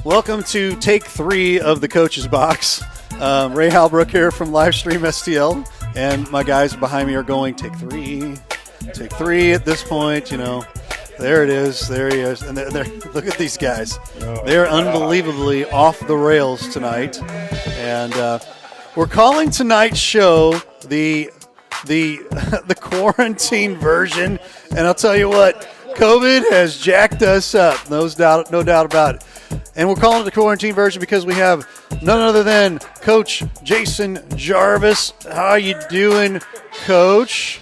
Welcome to take 3 of the Coach's Box. Ray Halbrook here from Livestream STL, and my guys behind me are going take 3. Take 3 at this point, you know. There it is. There he is. And they're, look at these guys. They're unbelievably off the rails tonight. And we're calling tonight's show the quarantine version. And I'll tell you what, COVID has jacked us up. No doubt about it. And we're calling it the quarantine version because we have none other than Coach Jason Jarvis. How you doing, Coach?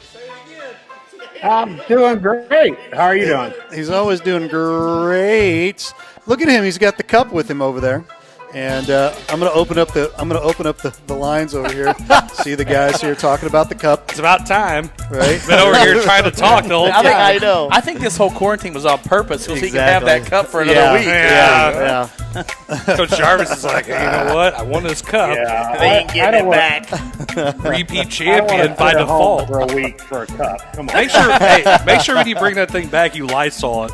I'm doing great. How are you doing? He's always doing great. Look at him. He's got the cup with him over there. And I'm going to open up the lines over here. See the guys here talking about the cup. It's about time. Right? Been over here trying to talk the whole time. I know. I think this whole quarantine was on purpose so he could Exactly. have that cup for another week. Yeah. Coach Jarvis is like, hey, you know what? I won this cup. Yeah, They ain't getting it back. Repeat I champion don't by wanna sit at home default. for a week for a cup. Come on. Make sure when you bring that thing back, you Lysol it.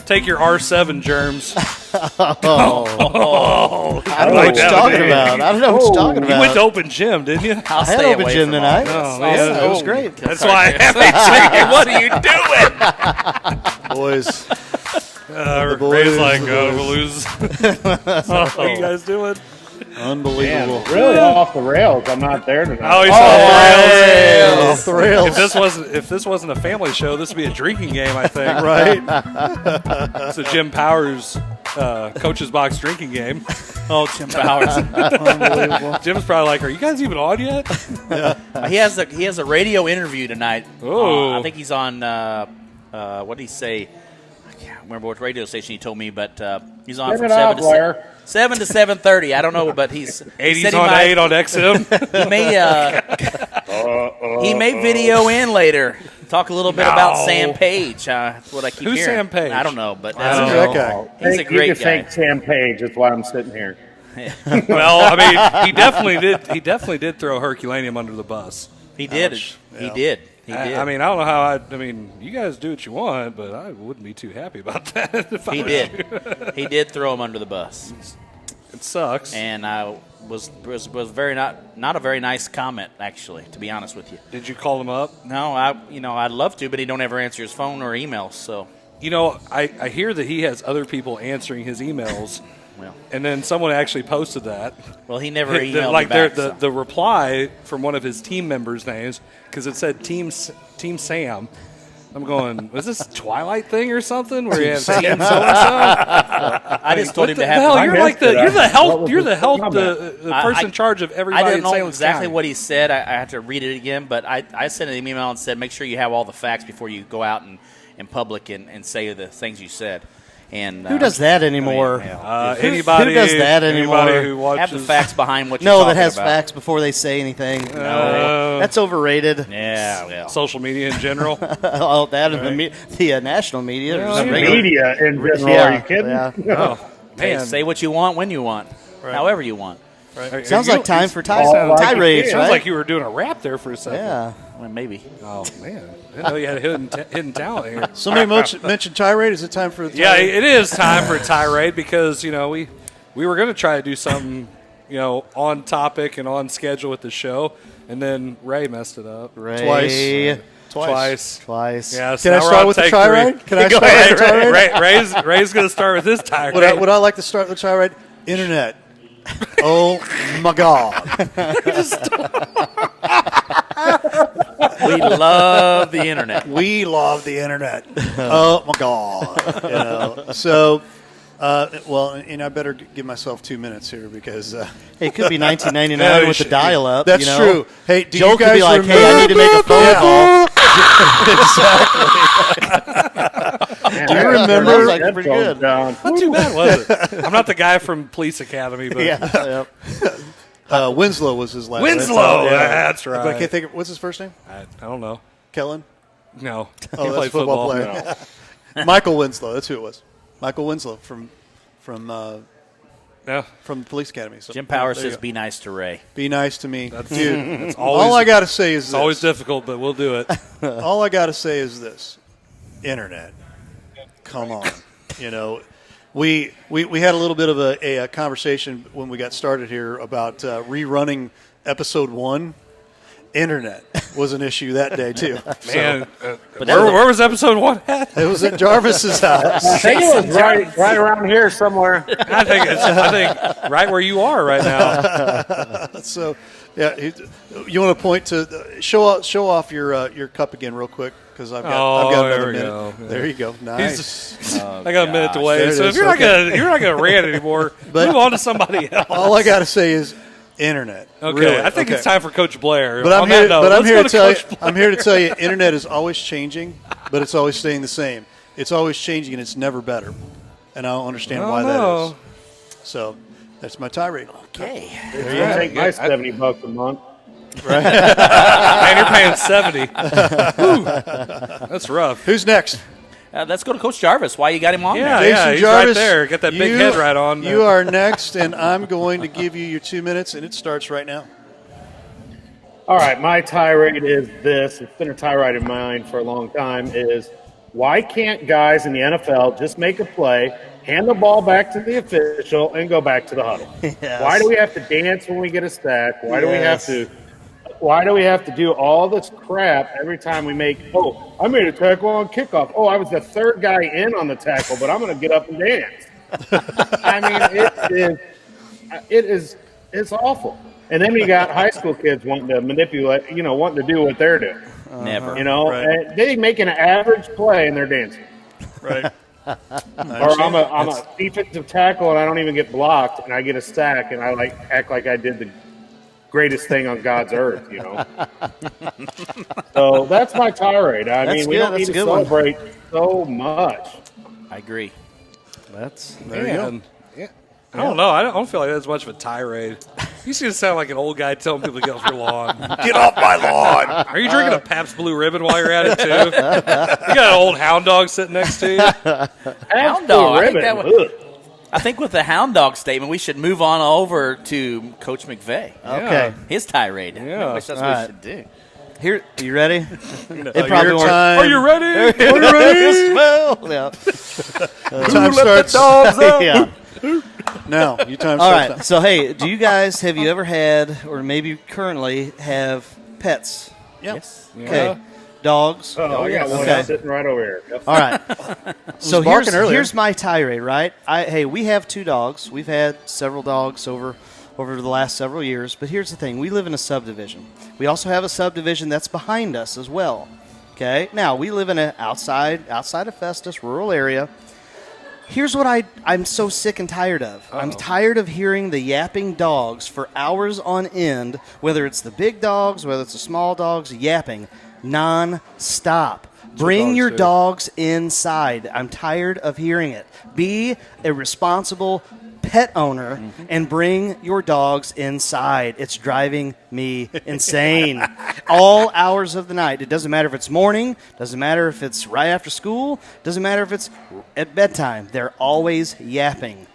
Take your R7 germs. I don't know what you're talking about. I don't know what you're talking You about. went to open gym, didn't you? I'll I had stay open away gym from tonight. Oh, Yeah, yeah. it was great. That's why I have what are you doing? Boys. Ray's like, we'll lose. What are you guys doing? Unbelievable. Man, really off the rails. I'm not there tonight. Oh, he's Off the rails. If this wasn't a family show, this would be a drinking game, I think. Right? It's a Jim Powers Coach's Box drinking game. Oh, Jim Powers. Unbelievable. Jim's probably like, are you guys even on yet? He has a radio interview tonight. Oh. I think he's on, what did he say? I can't remember what radio station he told me, but he's on Get from it out, 7 to Blair. 7 to 7:30. I don't know, but he 80s said on 8 on XM. he may video in later. Talk a little bit about No. Sam Page. That's what I keep Who's hearing. Sam Page? I don't know, but Who's that's that guy? He's a great You can guy. thank Sam Page. That's why I'm sitting here. Well, I mean, he definitely did throw Herculaneum under the bus. He did. Ouch. He Yeah. did. He did. I mean, I don't know how I mean, you guys do what you want, but I wouldn't be too happy about that. if I He was did. you. He did throw him under the bus, It sucks. and I was very not a very nice comment, actually, to be honest with you. Did you call him up? No, I'd love to, but he don't ever answer his phone or emails. So, I hear that he has other people answering his emails, well, and then someone actually posted that. he never emailed Like me back. so. the reply from one of his team members' names, because it said Team Sam. I'm going, was this a Twilight thing or something where you have Team so-and-so? I just told him to have. Hell, you're missed like it. the What was the the person in charge of I everybody. didn't in know St. Louis exactly County. what he said. I had to read it again, but I sent him an email and said, make sure you have all the facts before you go out in public and say the things you said. And Who does that anymore? Anybody Who does that anymore? Anybody who watches, have the facts behind what you're No, talking that has about. facts before they say anything. No, that's overrated. Yeah, well. social media in general. All that and the national media. Well, Just yeah. regular- Media in general. Yeah, Are you kidding? yeah. Oh, Hey, man. say what you want when you want, however you want. Right. Sounds like time for all like tirades, it Sounds right? like you were doing a rap there for a second. Yeah. Well, maybe. Oh man, I didn't know you had a hidden talent here. Somebody mentioned tirade. Is it time for the Yeah, tirade? it is time for a tirade because we were going to try to do something on topic and on schedule with the show, and then Ray messed it up Ray. twice. Yeah. Can I start with the tirade? Can I start with the tirade? Ray's going to start with his tirade. Would I like to start the tirade? Internet. Oh my God. We love the internet. We love the internet. Oh my God. So, I better give myself 2 minutes here because Hey, it could be 1999 No, with the dial-up. that's true. Hey, do Joe you could guys be like, remember? "Hey, I need to make a phone call." Do you remember? Sounds like pretty good. Down. Not too bad, was it? I'm not the guy from Police Academy, but Yeah. Winslow was his last name. Winslow. Yeah. That's right. But I can't think of, what's his first name? I don't know. Kellen? No. Oh, He that's played a football player. No. Michael Winslow. That's who it was. Michael Winslow from Yeah. the police academy. So, Jim Powers there you says, go. "Be nice to Ray." Be nice to me, That's dude. That's always, All I got to say is it's this. always difficult, but we'll do it. All I got to say is this: internet. Come on, We had a little bit of a conversation when we got started here about rerunning episode 1. Internet was an issue that day too. Man, where was episode 1 at? It was at Jarvis's house. I think it was right around here somewhere. I think right where you are right now. So, yeah, you want to point to show off your cup again real quick because I've got another minute. Go. There you go. Nice. I got a minute to wait. There it So is. if you're not gonna rant anymore, But- move on to somebody else. All I got to say is internet. Okay, Really. I think it's time for Coach Blair. But I'm On here. that note, But I'm let's here go to tell you. Coach Blair. I'm here to tell you. Internet is always changing, but it's always staying the same. It's always changing, and it's never better. And I don't understand why that is. So that's my tirade. Okay. You take my $70 a month. Man, you're paying 70. Whew. That's rough. Who's next? Let's go to Coach Jarvis. Why you got him on Yeah, there? Jason he's Jarvis, right there. Got that big head right on. You are next, and I'm going to give you your 2 minutes, and it starts right now. All right, my tirade is this. It's been a tirade of mine for a long time is why can't guys in the NFL just make a play, hand the ball back to the official, and go back to the huddle? Yes. Why do we have to dance when we get a sack? Why do we have Yes. to do all this crap every time we make, I made a tackle on kickoff. I was the third guy in on the tackle, but I'm going to get up and dance. I mean, it's awful. And then you got high school kids wanting to manipulate, wanting to do what they're doing. Never. Right. And they make an average play and they're dancing. Right. Or I'm a defensive tackle and I don't even get blocked and I get a sack and I act like I did the greatest thing on God's earth, So that's my tirade. I That's mean, we good. don't need That's a to good one. celebrate so much. I agree. There you go. Yeah. I don't know. I don't feel like that's much of a tirade. You seem to sound like an old guy telling people to get off your lawn. Get off my lawn. Are you drinking a Pabst Blue Ribbon while you're at it, too? You got an old hound dog sitting next to you? Hound dog. I think, Ribbon. that I think with the hound dog statement, we should move on over to Coach McVey. Okay. His tirade. Yeah. I wish that's All what right. we should do. Here, you ready? Your won't- time. Are you ready? Are you ready? Smell. Yeah. Time starts Yeah. now. Your time All starts right. So, hey, have you ever had, or maybe currently have pets? now. Yes. Okay. Dogs. Oh, I got one Okay. sitting right over here. Yep. All right. So barking earlier. here's my tirade, right? Hey, we have 2 dogs. We've had several dogs over the last several years. But here's the thing. We live in a subdivision. We also have a subdivision that's behind us as well. Okay? Now, we live in an outside of Festus, rural area. Here's what I'm so sick and tired of. I'm tired of hearing the yapping dogs for hours on end, whether it's the big dogs, whether it's the small dogs, yapping non-stop. Bring dogs your do. dogs inside. I'm tired of hearing it. Be a responsible pet owner and bring your dogs inside. It's driving me insane. All hours of the night. It doesn't matter if it's morning, doesn't matter if it's right after school, doesn't matter if it's at bedtime. They're always yapping.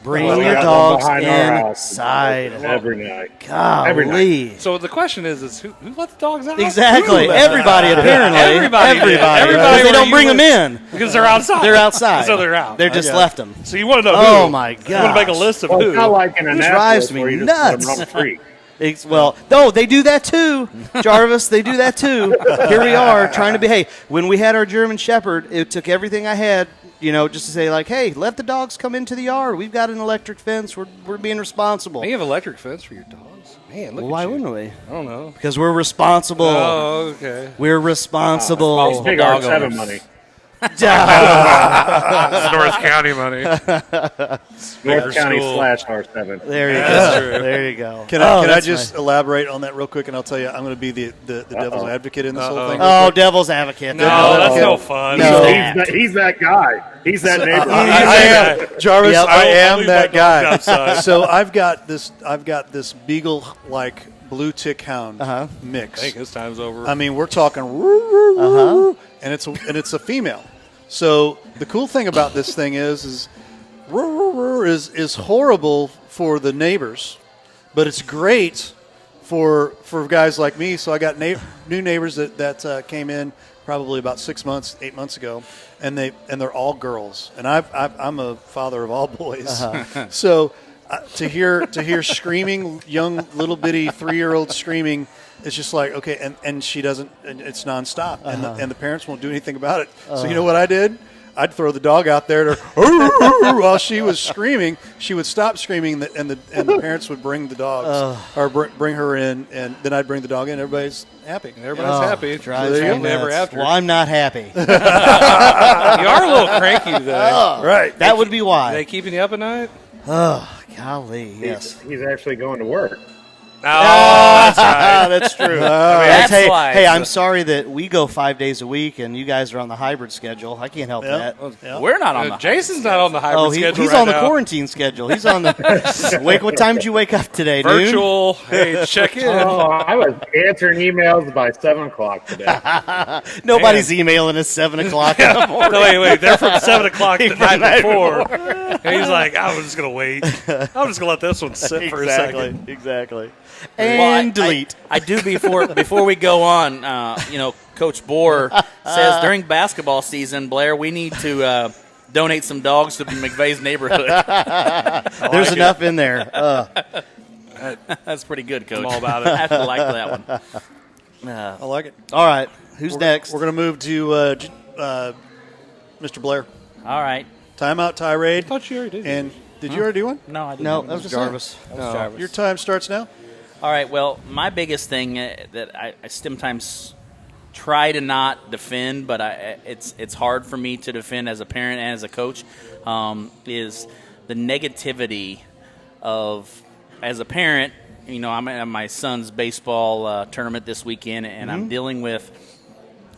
Bring Well, we your got dogs one behind our house inside. every night. Every Golly. So the question is who let the dogs out? Exactly. Who let them Everybody, out? apparently. Everybody did. Everybody Because they where don't you bring them live. in. Because they're outside. They're outside. So they're out. They just left them. So you want to know Oh, who? my You want to make a gosh. list of Well, who? it's not like in It Annapolis drives me where you nuts. just let them run free. Well, no, they do that too, Jarvis. They do that too. Here we are trying to behave. When we had our German Shepherd, it took everything I had, just to say like, hey, let the dogs come into the yard. We've got an electric fence. We're being responsible. Man, you have electric fence for your dogs? Man, look Why at you. wouldn't we? I don't know. Because we're responsible. Oh, okay. We're responsible. Big dog R7 owners. money. North County money. North County school. /R7. There you That's go. true. There you go. Can I that's just elaborate on that real quick? And I'll tell you, I'm going to be the devil's advocate in this whole thing. Oh, devil's advocate. No, that's no fun. No. He's that guy. He's that neighbor. I am Jarvis. Yep. I I'll am leave that my dogs guy. outside. So I've got this beagle like blue tick hound mix. I think his time's over. I mean, we're talking, and it's a female. So the cool thing about this thing is horrible for the neighbors, but it's great for guys like me. So I got new neighbors that came in probably about 8 months ago, and they're all girls, and I'm a father of all boys. So to hear screaming, young little bitty 3-year-old screaming, it's just like, okay, and she doesn't, and it's nonstop, and the parents won't do anything about it. So you know what I did? I'd throw the dog out there to while she was screaming. She would stop screaming, and the parents would bring the dogs or bring her in, and then I'd bring the dog in. Everybody's happy. Everybody's happy. Drives So there me you go. Never nuts. after. Well, I'm not happy. You are a little cranky today. Right. That would be Are why. they keeping you up at night? Oh, golly, yes. He's actually going to work. Oh, that's right. That's true. That's hey, why. hey, I'm sorry that we go 5 days a week and you guys are on the hybrid schedule. I can't help that. We're not on the Jason's not on the hybrid Oh, schedule he's right on the now. quarantine schedule. He's on the What time did you wake up today, dude? Virtual. Hey, check in. Oh, I was answering emails by 7 o'clock today. Nobody's emailing us 7 o'clock in the morning. No, wait. They're from 7 o'clock the From night the night before. And he's like, I'm just going to wait. I'm just going to let this one sit for a second. Exactly. Well, And delete. I do before we go on. Coach Bohr says during basketball season, Blair, we need to donate some dogs to McVey's neighborhood. There's enough in there. That's pretty good, Coach. I'm all about it. I have to like that one. I like it. All right. Who's next? We're going to move to Mr. Blair. All right. Timeout tirade. I thought you already did. And did you already do one? No, I didn't. No, that was Jarvis. That was Jarvis. Your time starts now. All right. Well, my biggest thing that I sometimes try to not defend, but it's hard for me to defend as a parent and as a coach, is the negativity of, as a parent, I'm at my son's baseball tournament this weekend, and I'm dealing with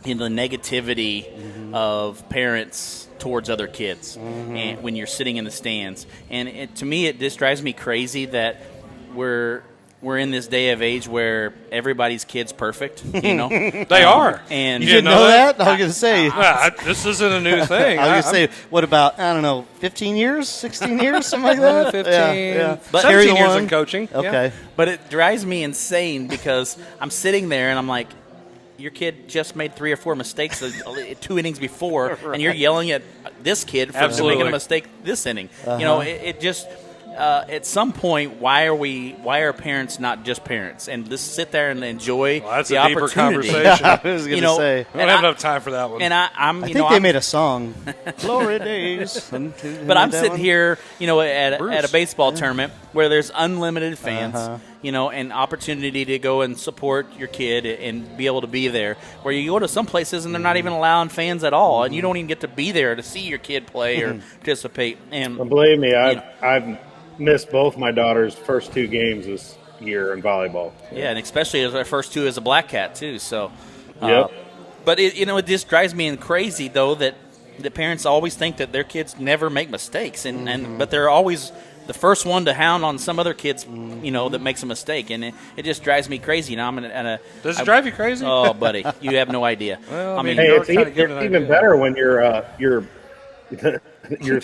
the negativity of parents towards other kids, and when you're sitting in the stands, and to me, it just drives me crazy that we're in this day of age where everybody's kid's perfect, They are. And You didn't know that? I was going to say. This isn't a new thing. I was going to say, what about, 15 years, 16 years, something like that? 15, Yeah. But 17 years Carry in coaching. Okay. But it drives me insane because I'm sitting there and I'm like, your kid just made 3 or 4 mistakes 2 innings before, and you're yelling at this kid for Absolutely. making a mistake this inning. It just at some point, why are parents not just parents and just sit there and enjoy That's the a deeper opportunity? conversation. I was going to say. We don't have enough time for that one. And I'm I think they made a song. Glory days. But I'm sitting here, at a baseball tournament where there's unlimited fans, and opportunity to go and support your kid and be able to be there. Where you go to some places and they're not even allowing fans at all, and you don't even get to be there to see your kid play or participate. And Well, believe me, I've missed both my daughter's first 2 games this year in volleyball. yeah, and especially as our first 2 as a black cat too. So, Yep. but it just drives me crazy though that the parents always think that their kids never make mistakes, but they're always the first one to hound on some other kids, that makes a mistake, and it just drives me crazy. Now Does it drive you crazy? Oh, buddy, you have no idea. Well, I mean, Hey, You're it's kinda giving an even idea. better when your your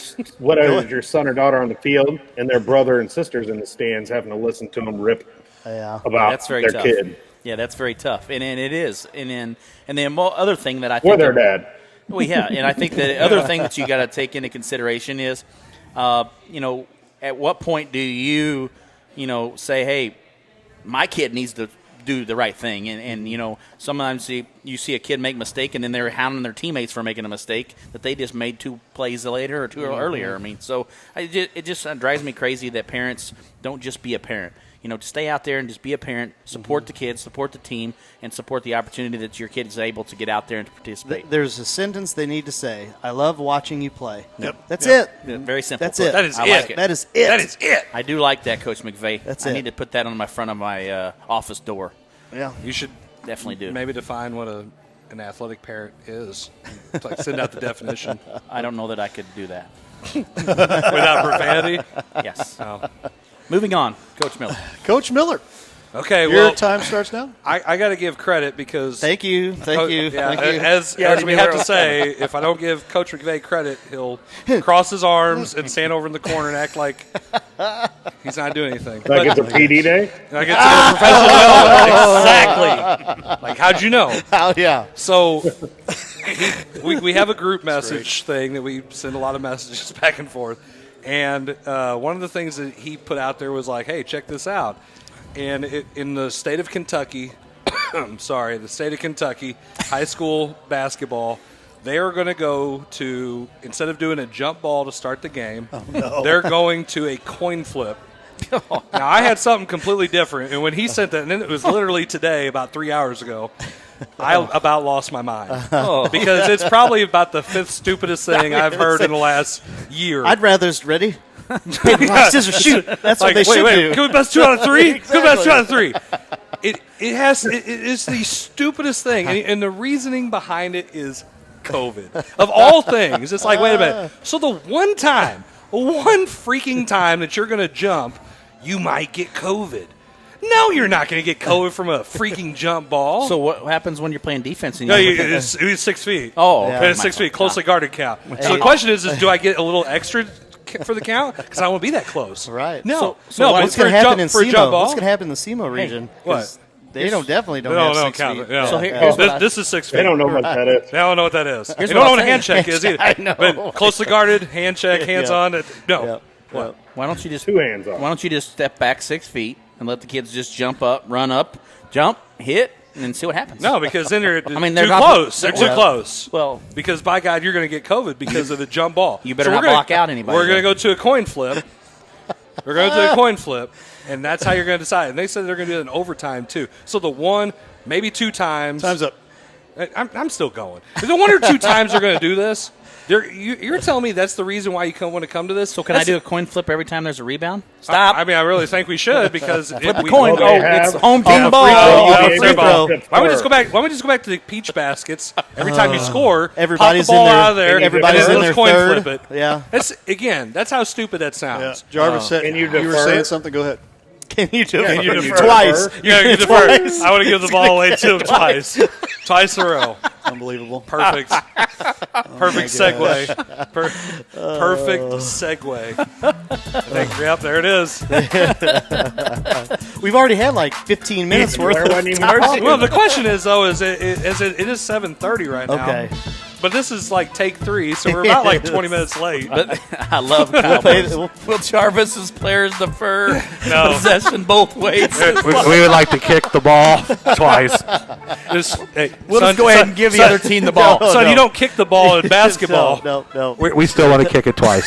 son or daughter on the field and their brother and sisters in the stands having to listen to them rip Yeah. about that's very their tough. kid Yeah, that's very tough, and it is. And the other thing that I or think their dad. Well, yeah, and I think the other thing that you got to take into consideration is, at what point do you, say, hey, my kid needs to do the right thing, and sometimes you see a kid make a mistake, and then they're hounding their teammates for making a mistake that they just made 2 plays later or 2 earlier. I mean, so it just drives me crazy that parents don't just be a parent. To stay out there and just be a parent, support the kids, support the team, and support the opportunity that your kid is able to get out there and to participate. There's a sentence they need to say. I love watching you play. Yep. That's it. Very simple. That's put. it. That is I it. like it. That is it. That is it. I do like that, Coach McVey. That's I it. need to put that on my front of my office door. Yeah. You should Definitely do. maybe define what an athletic parent is. It's like send out the definition I don't know that I could do that. without profanity. Yes. Oh. Moving on, Coach Miller. Coach Miller. Okay, Your well, time starts now. I got to give credit because Thank you. Yeah, Thank you. as we have to say, if I don't give Coach McVey credit, he'll cross his arms and stand over in the corner and act like he's not doing anything. Like it's a PD day? I get to professional exactly. Like, how'd you know? Oh, yeah. So we have a group message thing that we send a lot of messages back and forth. And one of the things that he put out there was like, hey, check this out. And in the state of Kentucky, the state of Kentucky, high school basketball, they are going to go to, instead of doing a jump ball to start the game, they're going to a coin flip. Now, I had something completely different. And when he sent that, and it was literally today, about 3 hours ago, I about lost my mind. Because it's probably about the fifth stupidest thing I've heard in the last year. I'd rather ready. Paper, rock, scissors, shoot. That's what they should do. Can we best 2 out of 3? Exactly. Can we best 2 out of 3? It's the stupidest thing, and the reasoning behind it is COVID. Of all things, it's like, wait a minute. So the one freaking time that you're going to jump, you might get COVID. No, you're not going to get COVID from a freaking jump ball. So what happens when you're playing defense? And No, it's 6 feet. Oh, Yeah. okay. It's 6 feet, closely guarded count. So the question is do I get a little extra for the count? Because I won't be that close. Right. No. So but what's for going a to happen jump- in for a jump SEMO? ball? What's going to happen in the SEMO region? What? 'Cause They definitely don't No, have no, 6 count feet. it. Yeah. So here's what this is 6 feet. They don't know what that is. They don't know what that is. They Here's don't what know I'm what a hand saying. check is either. I know. But closely guarded, hand check, hands Yeah. on. No. Yep. What? Why don't you just 2 hands off. Why don't you just step back 6 feet and let the kids just jump up, run up, jump, hit, and then see what happens? No, because then they're I mean, too they're not- close. They're too well- close. Well, Because, by God, you're going to get COVID because of the jump ball. You better we're not block out anybody. We're going to go to a coin flip. We're going to do a coin flip, and that's how you're going to decide. And they said they're going to do it in overtime, too. So the 1, maybe 2 times. Time's up. I'm still going. The 1 or 2 times they're going to do this. You're telling me that's the reason why you want to come to this? so can I do a coin flip every time there's a rebound? Stop. I mean, I really think we should because Flip a we coin. Well, Oh, they it's have- home on team the ball. free throw, free free throw. throw. Why don't we just go back to the peach baskets every time you score? Everybody's pop the ball in their, out of there. Everybody's and in let's their coin third. flip it. Yeah. That's how stupid that Yeah. sounds. Jarvis said Can you were defer? saying something. Go ahead. Can you do Can it? you defer? Twice? Yeah, you defer. Twice. I want to give the ball away to him twice in a row. Unbelievable. Perfect. Perfect segue. Perfect segue. I think, yep, there it is. We've already had like 15 minutes worth Blair of wasn't even time. mercy. Well, the question is, though, it is 7:30 right now. Okay. But this is like take 3, so we're about like 20 minutes late. But I love Play- Cowboys. we'll- Will Jarvis's players defer No. possession both ways? We would like to kick the ball twice. Hey, We'll son, just go ahead and give the other team the ball. Son, you don't kick the ball in basketball. No. We still want to kick it twice.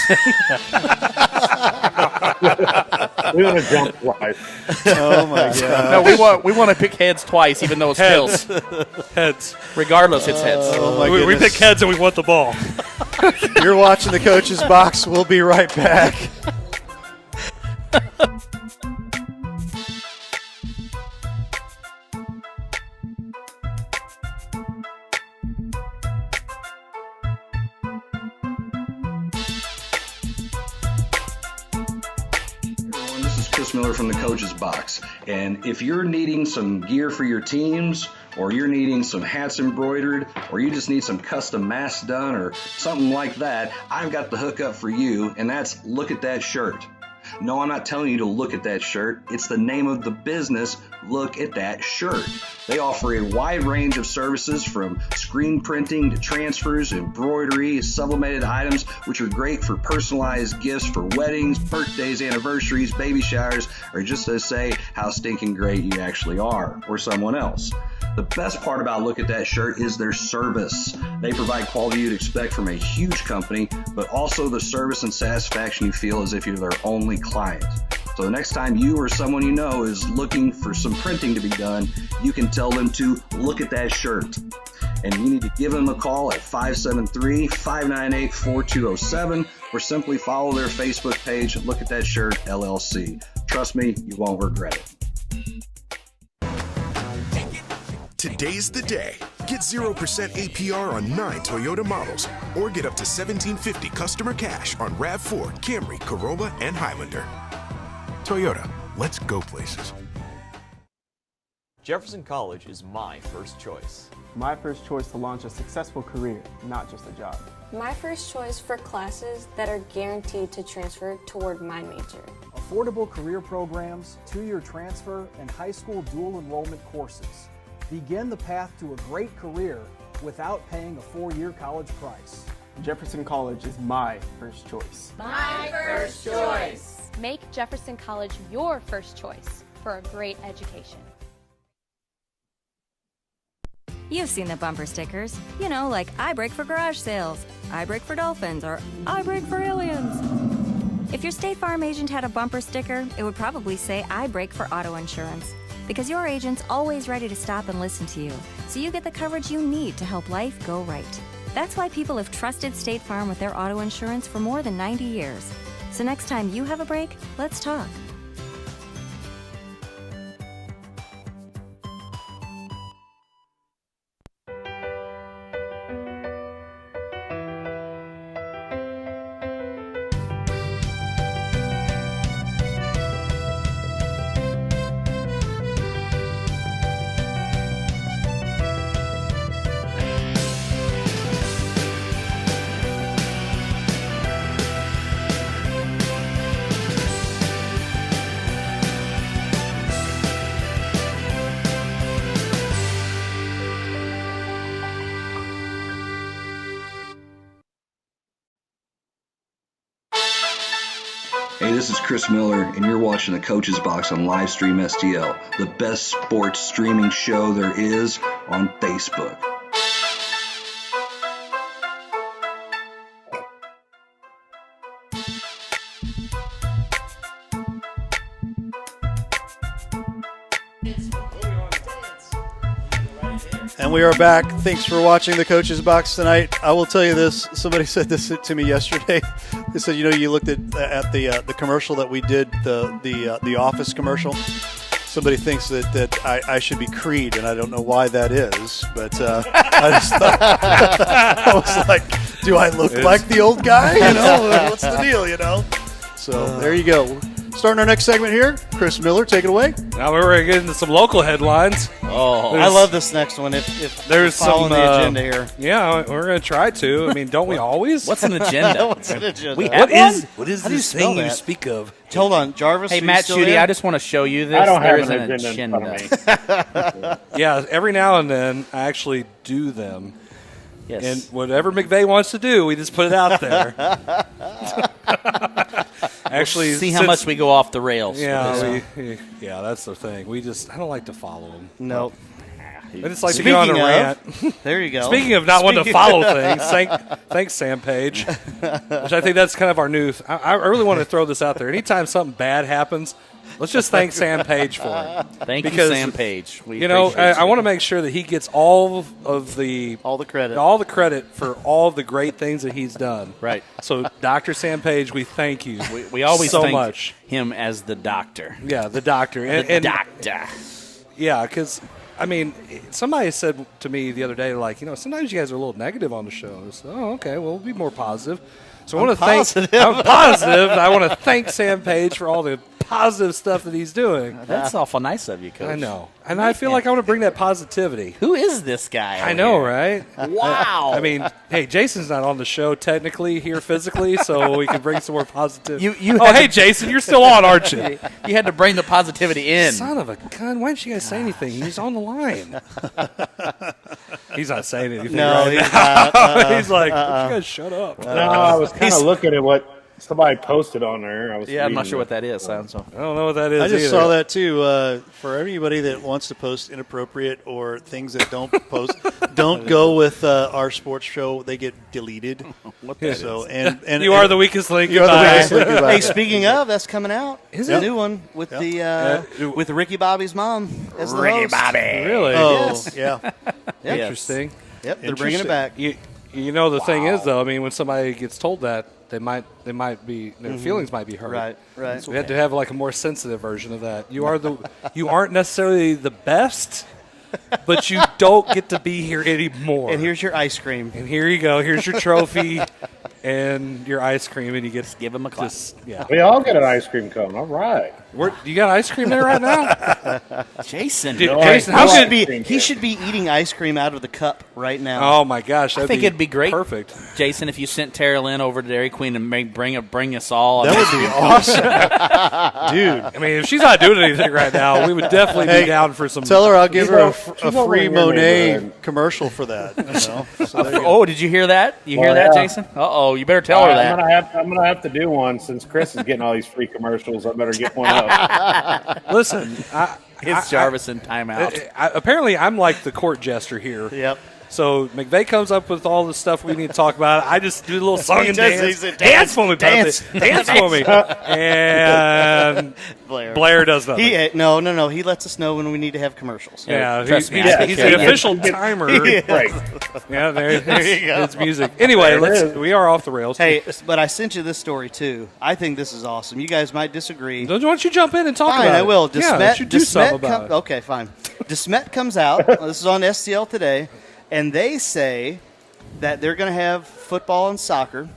We want to jump twice. Oh my God. No, we want to pick heads twice, even though it's Heads. tails. Heads. Regardless, it's heads. Oh my We goodness. pick heads and we want the ball. You're watching the Coach's Box. We'll be right back. Everyone, this is Chris Miller from the Coach's Box. And if you're needing some gear for your teams, or you're needing some hats embroidered, or you just need some custom masks done, or something like that, I've got the hookup for you, and that's Look at That Shirt. No, I'm not telling you to look at that shirt. It's the name of the business, Look at That Shirt. They offer a wide range of services from screen printing to transfers, embroidery, sublimated items, which are great for personalized gifts for weddings, birthdays, anniversaries, baby showers, or just to say how stinking great you actually are, or someone else. The best part about Look at That Shirt is their service. They provide quality you'd expect from a huge company, but also the service and satisfaction you feel as if you're their only client. So the next time you or someone you know is looking for some printing to be done, you can tell them to look at that shirt. And you need to give them a call at 573-598-4207 or simply follow their Facebook page, Look at That Shirt LLC. Trust me, you won't regret it. Today's the day. Get 0% APR on 9 Toyota models or get up to $1,750 customer cash on RAV4, Camry, Corolla, and Highlander. Toyota, let's go places. Jefferson College is my first choice. My first choice to launch a successful career, not just a job. My first choice for classes that are guaranteed to transfer toward my major. Affordable career programs, 2-year transfer, and high school dual enrollment courses. Begin the path to a great career without paying a 4-year college price. Jefferson College is my first choice. My first choice. Make Jefferson College your first choice for a great education. You've seen the bumper stickers, you know, like I brake for garage sales, I brake for dolphins, or I brake for aliens. If your State Farm agent had a bumper sticker, it would probably say I brake for auto insurance, because your agent's always ready to stop and listen to you, so you get the coverage you need to help life go right. That's why people have trusted State Farm with their auto insurance for more than 90 years. So next time you have a break, let's talk. Hey, this is Chris Miller, and you're watching the Coach's Box on Livestream STL, the best sports streaming show there is on Facebook. And we are back. Thanks for watching the Coach's Box tonight. I will tell you this. Somebody said this to me yesterday. They said, you know, you looked at the commercial that we did, the Office commercial. Somebody thinks that I should be Creed, and I don't know why that is. But I just thought, I was like, do I look like the old guy? You know, what's the deal? You know. So there you go. Starting our next segment here, Chris Miller, take it away. Now we're going to get into some local headlines. Oh, I love this next one. If there's following some the agenda here, yeah, we're going to try to. I mean, don't we always? What's an agenda? What's an agenda? We have what is How do you this spell thing you that? speak of? Hold on, Jarvis. Hey, are you Matt still Judy, there? I just want to show you this. I don't There have is an agenda in front of me. Yeah, every now and then I actually do them. Yes. And whatever McVey wants to do, we just put it out there. Actually, see how much we go off the rails. Yeah, yeah, that's the thing. I don't like to follow them. Nope. I just like to get on a rant. There you go. Speaking of not wanting to follow things, thanks, Sam Page. Which I think that's kind of our new. I really want to throw this out there. Anytime something bad happens, let's just thank Sam Page for it. Thank you, Sam Page. I want to make sure that he gets all the credit for all the great things that he's done. Right. So, Dr. Sam Page, we thank you. We always so thank much him as the doctor. Yeah, the doctor. The doctor. Yeah, because. I mean, somebody said to me the other day, like, sometimes you guys are a little negative on the show. I said, oh, okay, well, we'll be more positive. So I'm positive. I want to thank Sam Page for all the positive stuff that he's doing. That's awful nice of you, Coach. I know. And I feel like I want to bring that positivity. Who is this guy? I know, right? Wow. I mean, hey, Jason's not on the show technically here physically, so we can bring some more positivity. Hey, Jason, you're still on, aren't you? You had to bring the positivity in. Son of a gun. Why didn't you guys say anything? He's on the line. He's not saying anything. No, right he's now. not. He's like, you guys shut up. No, I was kind of looking at what somebody posted on there. I'm not sure what that is. I don't know what that is. I just either. saw that too. For anybody that wants to post inappropriate or things that don't post, don't go with our sports show. They get deleted. What that so is. and you are the weakest link. You are the weakest link. Hey, speaking of, that's coming out. Is a it? new one with with Ricky Bobby's mom as the Ricky host. Bobby. Really? Oh, Yes. yeah. Interesting. Yep, they're bringing it back. You know, the thing is, though, I mean, when somebody gets told that, they might be their feelings might be hurt. Right. So we have to have like a more sensitive version of that. You aren't necessarily the best, but you don't get to be here anymore. And here's your ice cream. And here you go. Here's your trophy. and your ice cream, and you get give him a clap. Yeah, We all get an ice cream cone. All right. You got ice cream there right now? Jason. Jason, how should he should be eating ice cream out of the cup right now. Oh my gosh, I think it'd be great, perfect, Jason, if you sent Tara Lynn over to Dairy Queen and bring us all. That would be awesome, dude. I mean, if she's not doing anything right now, we would definitely be down for some. Tell her I'll give her a over free in your Monet neighborhood. commercial for that. You know? So there you go. Oh, did you hear that? You hear that, Jason? Uh-oh, you better tell her that. I'm gonna have to do one since Chris is getting all these free commercials. I better get one up. Listen, It's Jarvis in timeout. Apparently, I'm like the court jester here. Yep. So McVey comes up with all the stuff we need to talk about. I just do a little song and dance. Dance for me, dance. dance for me. And Blair does nothing. No. He lets us know when we need to have commercials. Yeah, Trust me, he's the official timer. Right. Yeah, there you go. it's music. Anyway, we are off the rails. Hey, but I sent you this story too. I think this is awesome. You guys might disagree. Why don't you jump in and talk Fine, about it? I will. Yeah, you do something about it. Okay, fine. DeSmet comes out. This is on STL today, and they say that they're going to have football and soccer,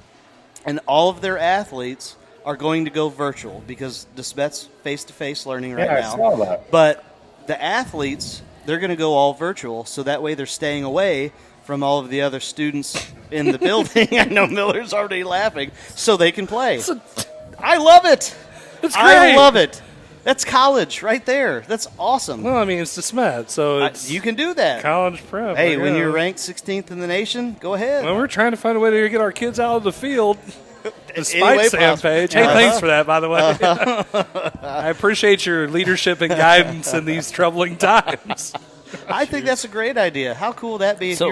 and all of their athletes are going to go virtual because DeSmet's face-to-face learning right now. I saw that. But the athletes, they're going to go all virtual, so that way they're staying away from all of the other students in the building. I know Miller's already laughing, so they can play. I love it. It's great. I love it. That's college right there. That's awesome. Well, I mean, it's DeSmet, so it's you can do that. college prep. Hey, I when you're guess. ranked 16th in the nation, go ahead. Well, we're trying to find a way to get our kids out of the field. Any Despite way Sam possible. Page. Hey, thanks for that, by the way. I appreciate your leadership and guidance in these troubling times. I think that's a great idea. How cool would that be if So-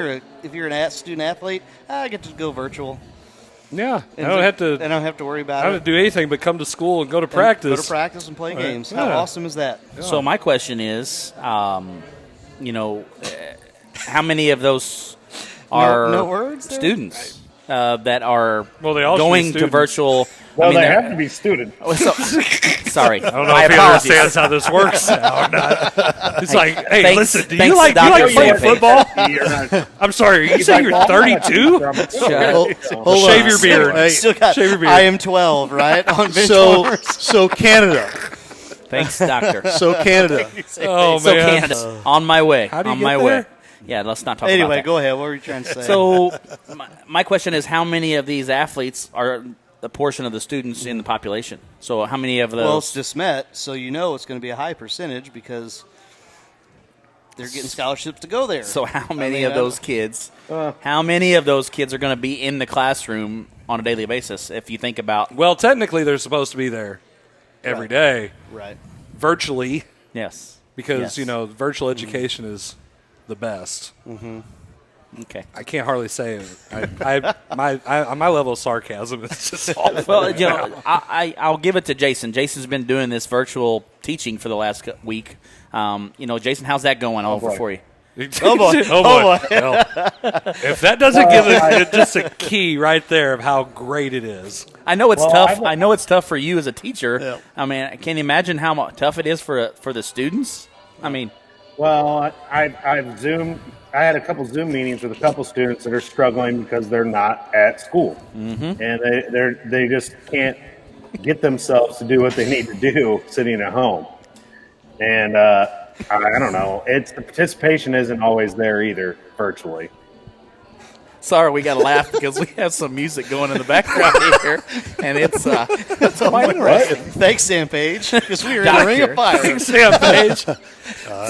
you're an student athlete? I get to go virtual. Yeah, And I don't have to. I don't have to worry I about don't it. have to do anything but come to school and go to practice. Go to practice and play games. How Yeah. awesome is that? So my question is, how many of those are no words there? students that are Well, they all should be going to students. virtual? Well, I mean, they they're- have to be students. Sorry, I don't know my if he apologies. understands how this works now or not. It's like, hey, Thanks- listen, do you thanks, like Dr. playing Sam Page. football? I'm sorry, you say you're 32? Hold Shave on. your beard. Hey, still got, Shave your beard. I am 12, right? On bench So warmers. Canada. Thanks, Doctor. So Canada. Oh, So man. Canada, on my way. How do you on get my there? way. Yeah, let's not talk about Anyway, that. go ahead. What were you trying to say? So, my question is, how many of these athletes are a portion of the students in the population? So, how many of those? well, it's DeSmet, so you know it's going to be a high percentage because they're getting scholarships to go there. So, how many of those kids? How many of those kids are going to be in the classroom on a daily basis? If you think about, Well, technically, they're supposed to be there every day, right. virtually, yes, because, Yes. virtual education is the best. Okay. I can't hardly say it. My level of sarcasm is just awful. Well, I'll give it to Jason. Jason's been doing this virtual teaching for the last week. Jason, how's that going over for you? Oh, boy. Oh, boy. Well, if that doesn't give it just a key right there of how great it is. I know it's tough. I know it's tough for you as a teacher. Yeah. I mean, can you imagine how tough it is for the students? I mean, Well, I've Zoomed. I had a couple Zoom meetings with a couple students that are struggling because they're not at school, and they just can't get themselves to do what they need to do sitting at home. And I don't know. The participation isn't always there either virtually. sorry, we got to laugh because we have some music going in the background here, and it's quite Right. Thanks, Sam Page, because we were in Doctor. the ring of fire. Sam Page.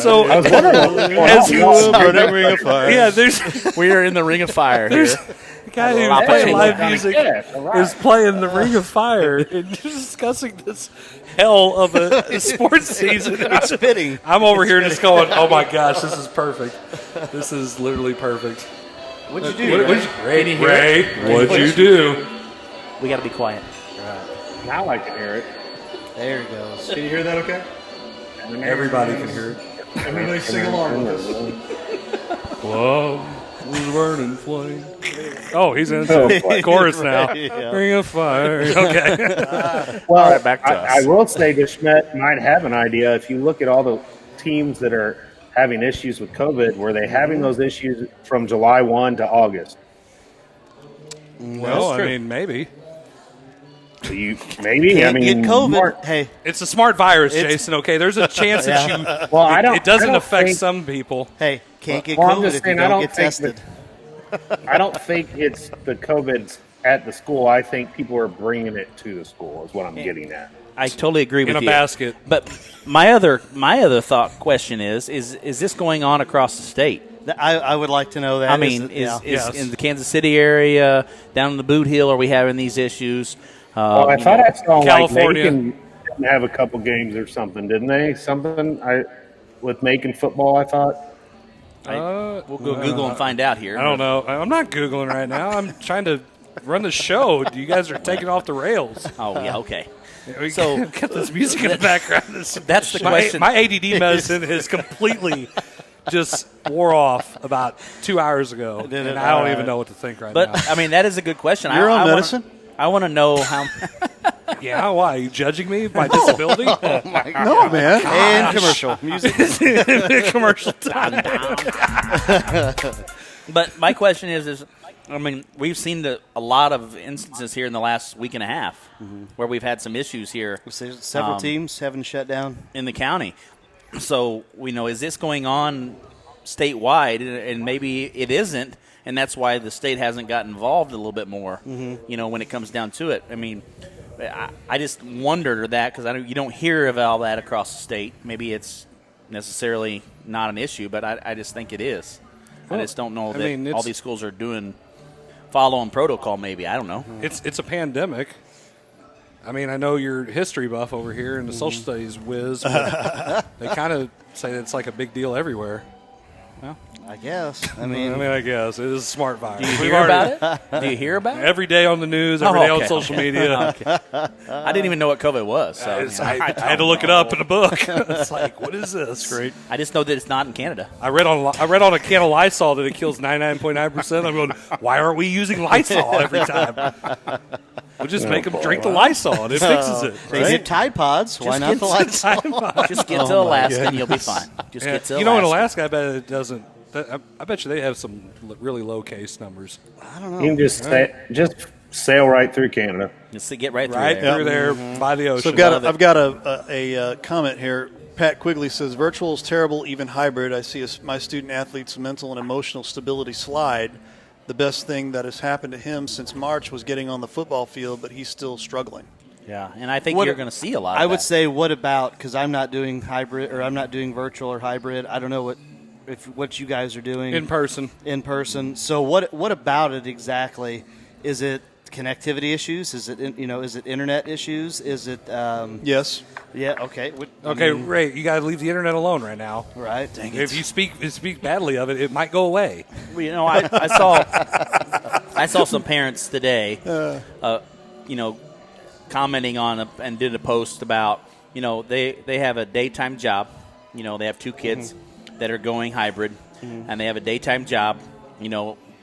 So, I was wondering what was going on. as you Burning ring of fire. yeah, there's we are in the ring of fire here. a guy who's Hey, playing look live on music the all right. is playing the Ring of Fire and discussing this hell of a sports season. It's fitting. I'm over here just going, oh my gosh, this is perfect. This is literally perfect. What'd you do? Ray, what'd you do? We got to be quiet. Now I can hear it. There he goes. Can you hear that okay? Everybody can hear it. Everybody sing along with us. Whoa, was burning flame. Oh, he's into chorus now. Yeah. Ring of Fire. Okay. Well, All right, back to us. I will say that Schmidt might have an idea. If you look at all the teams that are having issues with COVID, were they having those issues from July 1 to August? Well, I mean, maybe. Maybe. Can't I mean, get COVID. Hey, It's a smart virus, Jason. Okay, there's a chance that you. Well, it doesn't affect some people. hey, can't get Well, I'm COVID just if saying, you I don't don't get think tested. I don't think it's the COVID at the school. I think people are bringing it to the school. Is what I'm getting at. I totally agree with In you. a basket. But my other question is this going on across the state? I would like to know that. I mean, is in the Kansas City area, down in the Boot Hill, are we having these issues? Well, I thought I saw California. like Macon didn't have a couple games or something, didn't they? Something with Macon football, I thought. We'll go Google and find out here. I don't know. I'm not Googling right now. I'm trying to run the show. You guys are taking off the rails. Oh, yeah, okay. So get this music in the background. That's the question. My ADD medicine has completely just wore off about 2 hours ago, and I don't even know what to think right now. But, I mean, that is a good question. Your own medicine? I want to know how. Yeah, why? Are you judging me? My disability? No, man. And commercial music. Commercial time. But my question is, I mean, we've seen a lot of instances here in the last week and a half where we've had some issues here. Several teams having shut down in the county. So, is this going on statewide? And maybe it isn't, and that's why the state hasn't got involved a little bit more, when it comes down to it. I mean, I just wonder that because you don't hear of all that across the state. Maybe it's necessarily not an issue, but I just think it is. I just don't know that all these schools are following protocol. Maybe I don't know. It's a pandemic. I mean, I know you're history buff over here and the social studies whiz. But they kind of say that it's like a big deal everywhere. Well, I guess. I guess it is a smart virus. Do you hear about it? Do you hear about it? Every day on the news, every day on social media. Okay. I didn't even know what COVID was. So I had to look it up in a book. It's like, what is this? Great. I just know that it's not in Canada. I read on a can of Lysol that it kills 99.9%. I'm going, why aren't we using Lysol every time? We'll just make them drink the Lysol and it fixes it. They get Tide Pods. Why not the Lysol? Just get to Alaska and you'll be fine. Just get to Alaska. In Alaska, I bet it doesn't. I bet you they have some really low case numbers. I don't know. You can just sail right through Canada. Just to get right through there by the ocean. So I've got a comment here. Pat Quigley says, virtual is terrible, even hybrid. I see my student athlete's mental and emotional stability slide. The best thing that has happened to him since March was getting on the football field, but he's still struggling. Yeah, and I think you're going to see a lot of I would say, what about, because I'm not doing hybrid, or I'm not doing virtual or hybrid. I don't know what you guys are doing. In person. So what about it exactly? Is it connectivity issues? Is it is it internet issues? Is it yes. Yeah, okay. Ray, you got to leave the internet alone right now. Right. Dang it. If you speak badly of it, it might go away. Well, I saw some parents today, commenting on and did a post about, they have a daytime job. They have two kids that are going hybrid, and they have a daytime job,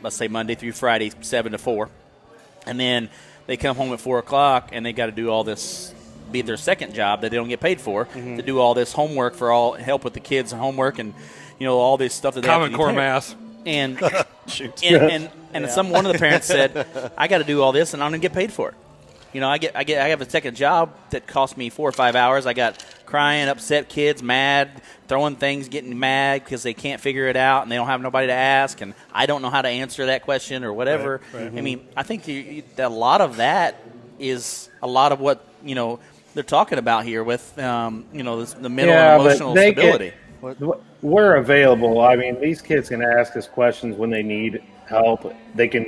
let's say Monday through Friday, 7 to 4. And then they come home at 4 o'clock and they got to do all this, be their second job that they don't get paid for, to do all this homework help with the kids and homework and, all this stuff that they Common have to Core do. math. And one of the parents said, I got to do all this and I'm going to get paid for it. I have a second job that cost me 4 or 5 hours. I got crying, upset kids, mad, throwing things, getting mad because they can't figure it out and they don't have nobody to ask, and I don't know how to answer that question or whatever. Right. I mean, I think that a lot of that is a lot of what they're talking about here with the mental and emotional stability. We're available. I mean, these kids can ask us questions when they need help. They can,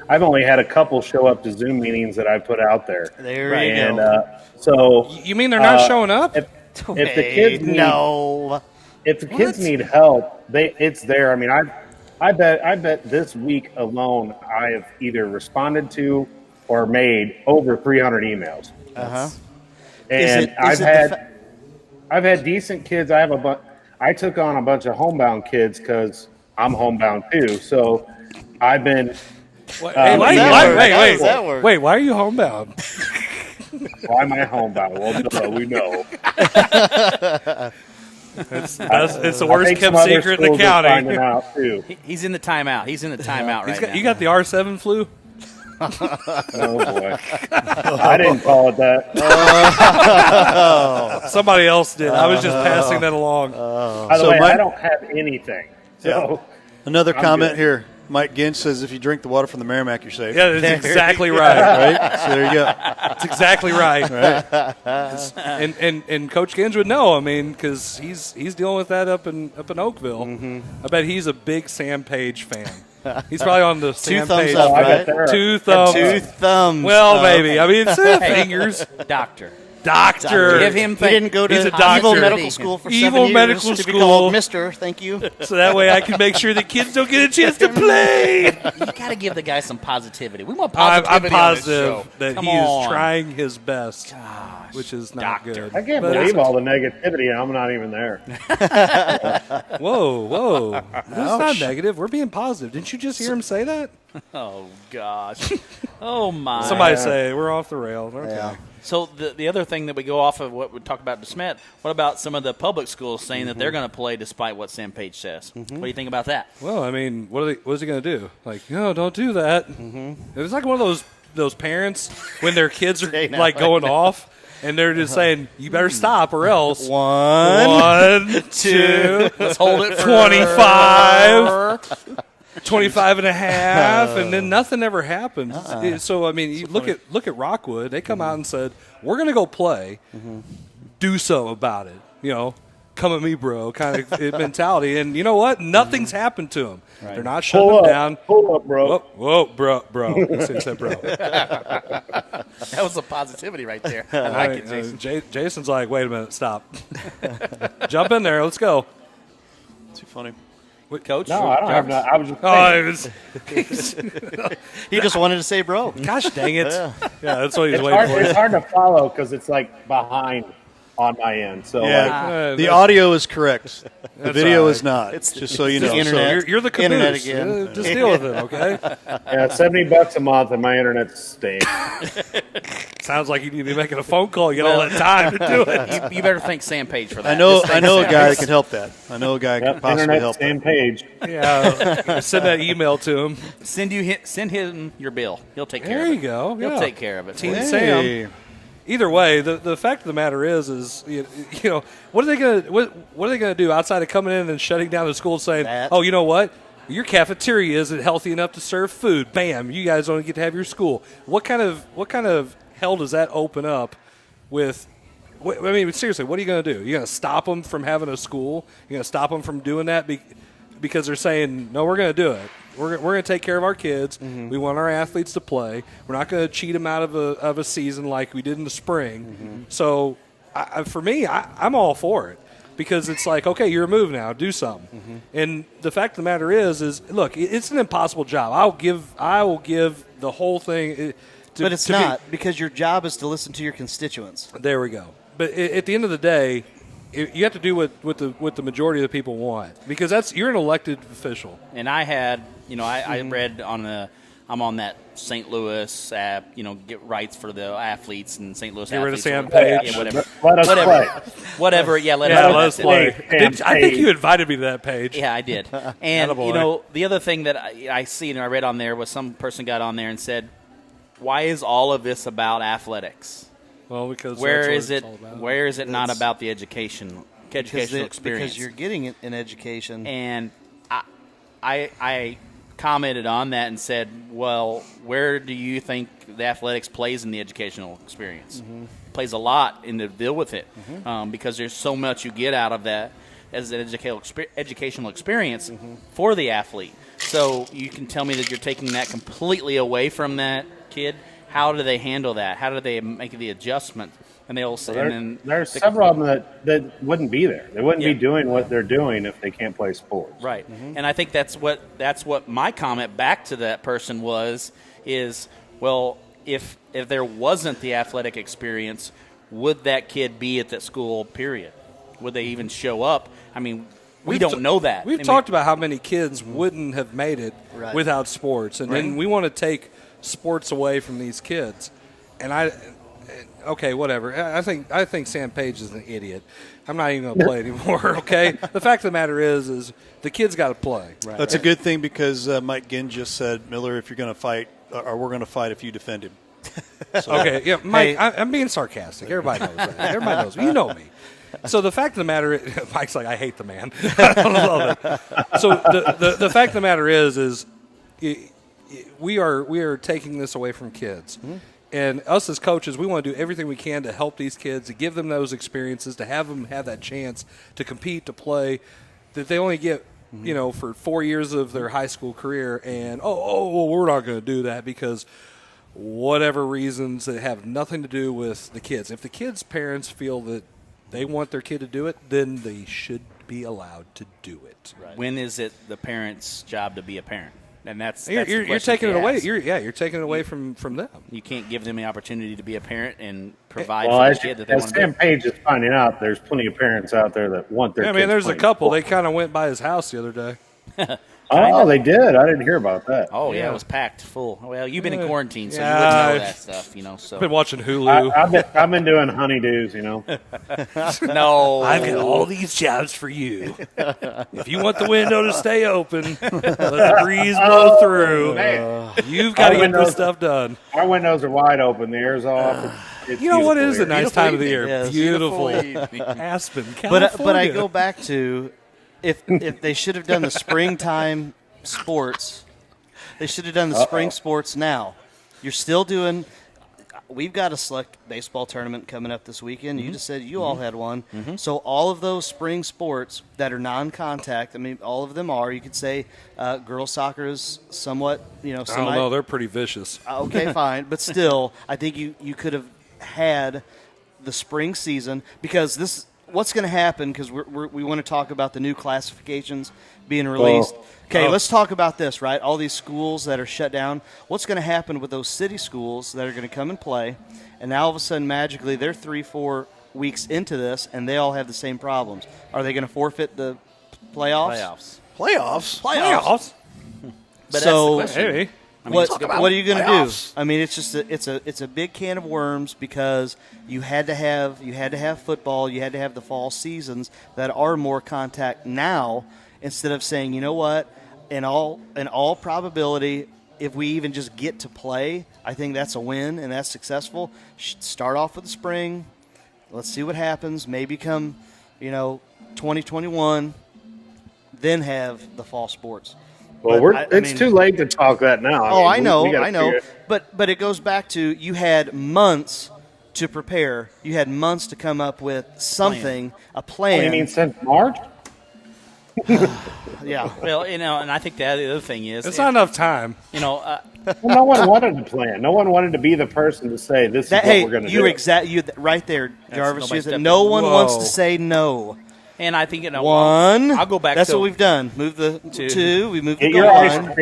I've only had a couple show up to Zoom meetings that I put out there. There you go. So you mean they're not showing up? If the kids need help, it's there. I mean, I bet this week alone I have either responded to or made over 300 emails. And I've had decent kids. I took on a bunch of homebound kids because I'm homebound too. So I've been. Wait, why are you homebound? Why am I homebound? Well, we know. It's the worst kept secret in the county. He's in the timeout. He's in the timeout right now. You got the R7 flu? Oh, boy. I didn't call it that. Somebody else did. I was just passing that along. By the way, I don't have anything. So Another I'm comment good. here. Mike Ginch says if you drink the water from the Merrimack, you're safe. Yeah, that's exactly right. Right? So there you go. That's exactly right. And Coach Ginge would know. I mean, because he's dealing with that up in Oakville. I bet he's a big Sam Page fan. He's probably on the Sam thumbs Page. up, right? Two thumbs. Two thumbs. Well, up. maybe. I mean, it's fingers. Doctor. Give him. He didn't go to He's a doctor. evil medical school for 7 Evil years medical to be school. called Mister. Thank you. So that way I can make sure the kids don't get a chance to play. You got to give the guy some positivity. We want I'm positivity positive on this show. that Come he is on. trying his best, which is not good. I can't But believe it's- all the negativity, and I'm not even there. Whoa. It's not negative. We're being positive. Didn't you just hear him say that? Oh, gosh. Oh, my. Somebody say we're off the rails. Okay. Yeah. So the other thing that we go off of what we talked about DeSmet, what about some of the public schools saying that they're going to play despite what Sam Page says? What do you think about that? Well, I mean, what is he going to do? Like, no, don't do that. It's like one of those parents when their kids are like going off. And they're just saying, you better stop or else. One, 2, let's hold it for 25. 25 and a half, and then nothing ever happens. So, I mean, you look at Rockwood. They come out and said, we're going to go play. Do something about it. You know, come at me, bro, kind of mentality. And you know what? Nothing's happened to them. Right. They're not shutting them down. Pull up, bro. Whoa, bro. He said, bro. That was a positivity right there. I like it, Jason. Jason's like, wait a minute, stop. Jump in there. Let's go. Too funny. What, Coach? No, I don't have no. I was just He just wanted to say bro. Gosh dang it. Yeah, that's what he's it's waiting hard, for. it's hard to follow because it's like behind on my end. So the audio is correct. The video is not. It's just so you know. the internet. So you're the caboose. Internet again. Just deal with it, okay? yeah, $70 a month and my internet stinks. Sounds like you need to be making a phone call. You got all that time to do it. You better thank Sam Page for that. I know a guy that can help that. I know a guy that can possibly internet help same that. page. Yeah, send that email to him. Send him your bill. He'll take care There of it. you go. He'll Yeah. take care of it. Team Hey. Sam. Either way, the fact of the matter is you know what are they gonna do outside of coming in and shutting down the school, saying, oh, you know what, your cafeteria isn't healthy enough to serve food. Bam, you guys don't get to have your school. What kind of hell does that open up with? I mean, seriously, what are you going to do? You're going to stop them from having a school? You're going to stop them from doing that because they're saying, no, we're going to do it. We're going to take care of our kids. We want our athletes to play. We're not going to cheat them out of a season like we did in the spring. So, for me, I'm all for it because it's like, okay, you're a move now. Do something. And the fact of the matter is look, it's an impossible job. I will give the whole thing. But it's not because your job is to listen to your constituents. There we go. But at the end of the day, you have to do what the majority of the people want because you're an elected official. And I had, I read I'm on that St. Louis app, get rights for the athletes and St. Louis Get rid of athletes. Sam Page. Yeah, whatever. Let us play. Whatever. Yeah, let us play. Sam I think Page. you invited me to that page. Yeah, I did. And, Attaboy. the other thing that I see and I read on there was some person got on there and said, why is all of this about athletics? Well, because where that's is what it? it's all about. Where is it not about the educational experience? Because you're getting an education. And I commented on that and said, well, where do you think the athletics plays in the educational experience? Plays a lot in to deal with it because there's so much you get out of that as an educational experience for the athlete. So you can tell me that you're taking that completely away from that kid. How do they handle that? How do they make the adjustment? And they'll say, there's several of them that wouldn't be there. They wouldn't be doing what they're doing if they can't play sports. Right. And I think that's what my comment back to that person is, well, if there wasn't the athletic experience, would that kid be at that school, period? Would they even show up? I mean, we don't know that. We've talked about how many kids wouldn't have made it without sports, and then we want to take sports away from these kids. And okay, whatever. I think Sam Page is an idiot. I'm not even going to play anymore, okay? The fact of the matter is the kids got to play. That's a good thing because Mike Ginn just said, Miller, if you're going to fight or we're going to fight if you defend him. So, Okay, yeah, Mike, I'm being sarcastic. Everybody knows that. Everybody knows me. You know me. So the fact of the matter is, Mike's like, I hate the man. I don't love it. So the fact of the matter is we are taking this away from kids. Mm-hmm. And us as coaches, we want to do everything we can to help these kids, to give them those experiences, to have them have that chance to compete, to play, that they only get, for 4 years of their high school career. And, well, we're not going to do that because whatever reasons that have nothing to do with the kids. If the kids' parents feel that they want their kid to do it, then they should be allowed to do it. Right. When is it the parent's job to be a parent? And that's you're taking it away. You're taking it away from them. You can't give them the opportunity to be a parent and provide for the kid that they want to do. Sam Page is finding out there's plenty of parents out there that want their kids. I mean, there's a couple. Sport. They kind of went by his house the other day. Oh, they did. I didn't hear about that. Oh, yeah, it was packed full. Well, you've been in quarantine, so you wouldn't know that stuff, So I've been watching Hulu. I've been doing honeydews, No. I've got all these jobs for you. If you want the window to stay open, let the breeze blow through. You've got to get this stuff done. Our windows are wide open. The air's off. You know what? It is a nice time of the year. Yes. Beautiful Aspen, California. But I go back to if they should have done the springtime sports, they should have done the spring sports now. You're still doing. We've got a select baseball tournament coming up this weekend. You just said you all had one. So all of those spring sports that are non-contact, I mean, all of them are. You could say girls soccer is somewhat, I don't know. They're pretty vicious. Okay, fine. But still, I think you could have had the spring season because this – what's going to happen, because we want to talk about the new classifications being released. Let's talk about this, right? All these schools that are shut down. What's going to happen with those city schools that are going to come and play, and now all of a sudden, magically, they're 3-4 weeks into this, and they all have the same problems. Are they going to forfeit the playoffs? Playoffs? But so, that's the question. What are you going to do? I mean, it's just it's a big can of worms because you had to have football, you had to have the fall seasons that are more contact now, instead of saying, you know what, in all probability, if we even just get to play, I think that's a win and that's successful. Start off with the spring, let's see what happens. Maybe come 2021, then have the fall sports. Well, it's too late to talk that now. I know. But it goes back to you had months to prepare. You had months to come up with something, a plan. Oh, you mean since March? Yeah. Well, and I think the other thing is it's not enough time. Well, no one wanted to plan. No one wanted to be the person to say this is what we're going to do. You right there, Jarvis. No one wants to say no. And I think one. I'll go back. That's what we've done. Move the two. We moved the one.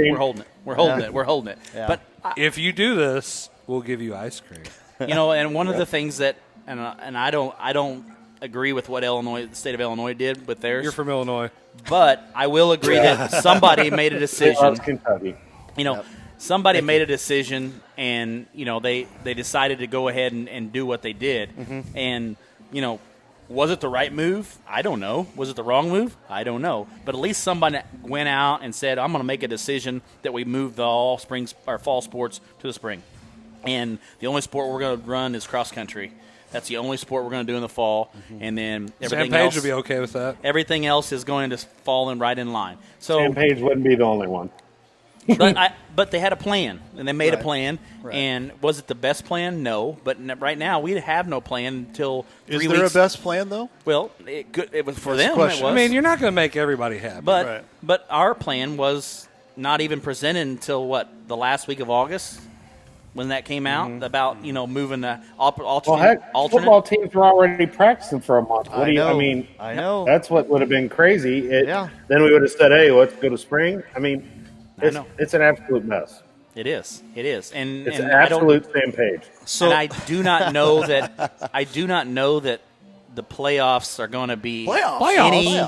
We're holding it. We're holding it. Yeah. But if you do this, we'll give you ice cream. And one of the things that, and I don't agree with what the state of Illinois did with theirs. You're from Illinois, but I will agree that somebody made a decision. Kentucky. Somebody made a decision, and they decided to go ahead and do what they did, and was it the right move? I don't know. Was it the wrong move? I don't know. But at least somebody went out and said, I'm going to make a decision that we move the fall sports to the spring. And the only sport we're going to run is cross country. That's the only sport we're going to do in the fall. And then everything Sam Page else would be okay with that. Everything else is going to fall right in line. So Sam Page wouldn't be the only one. But they had a plan, and they made a plan. Right. And was it the best plan? No. But right now, we have no plan until 3 weeks. Is there a best plan, though? Well, it was for them. It was. I mean, you're not going to make everybody happy. But our plan was not even presented until, the last week of August when that came out about, moving the alternate. Football teams were already practicing for a month. I know. That's what would have been crazy. Yeah. Then we would have said, hey, let's go to spring. I mean, it's an absolute mess. It is. And it's an absolute same page. And I do not know that the playoffs are going to be any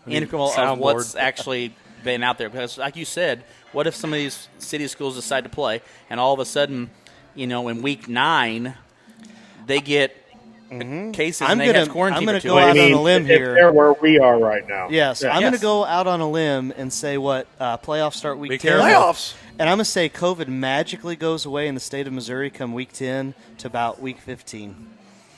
integral of what's actually been out there. Because like you said, what if some of these city schools decide to play and all of a sudden, in week 9, they get cases I'm and they gonna- have quarantine I'm gonna for 2 go weeks. out on a limb if here. they're where we are right now. Yes, Yeah. I'm going to go out on a limb and say what playoffs start week 10. Playoffs. And I'm going to say COVID magically goes away in the state of Missouri come week 10 to about week 15.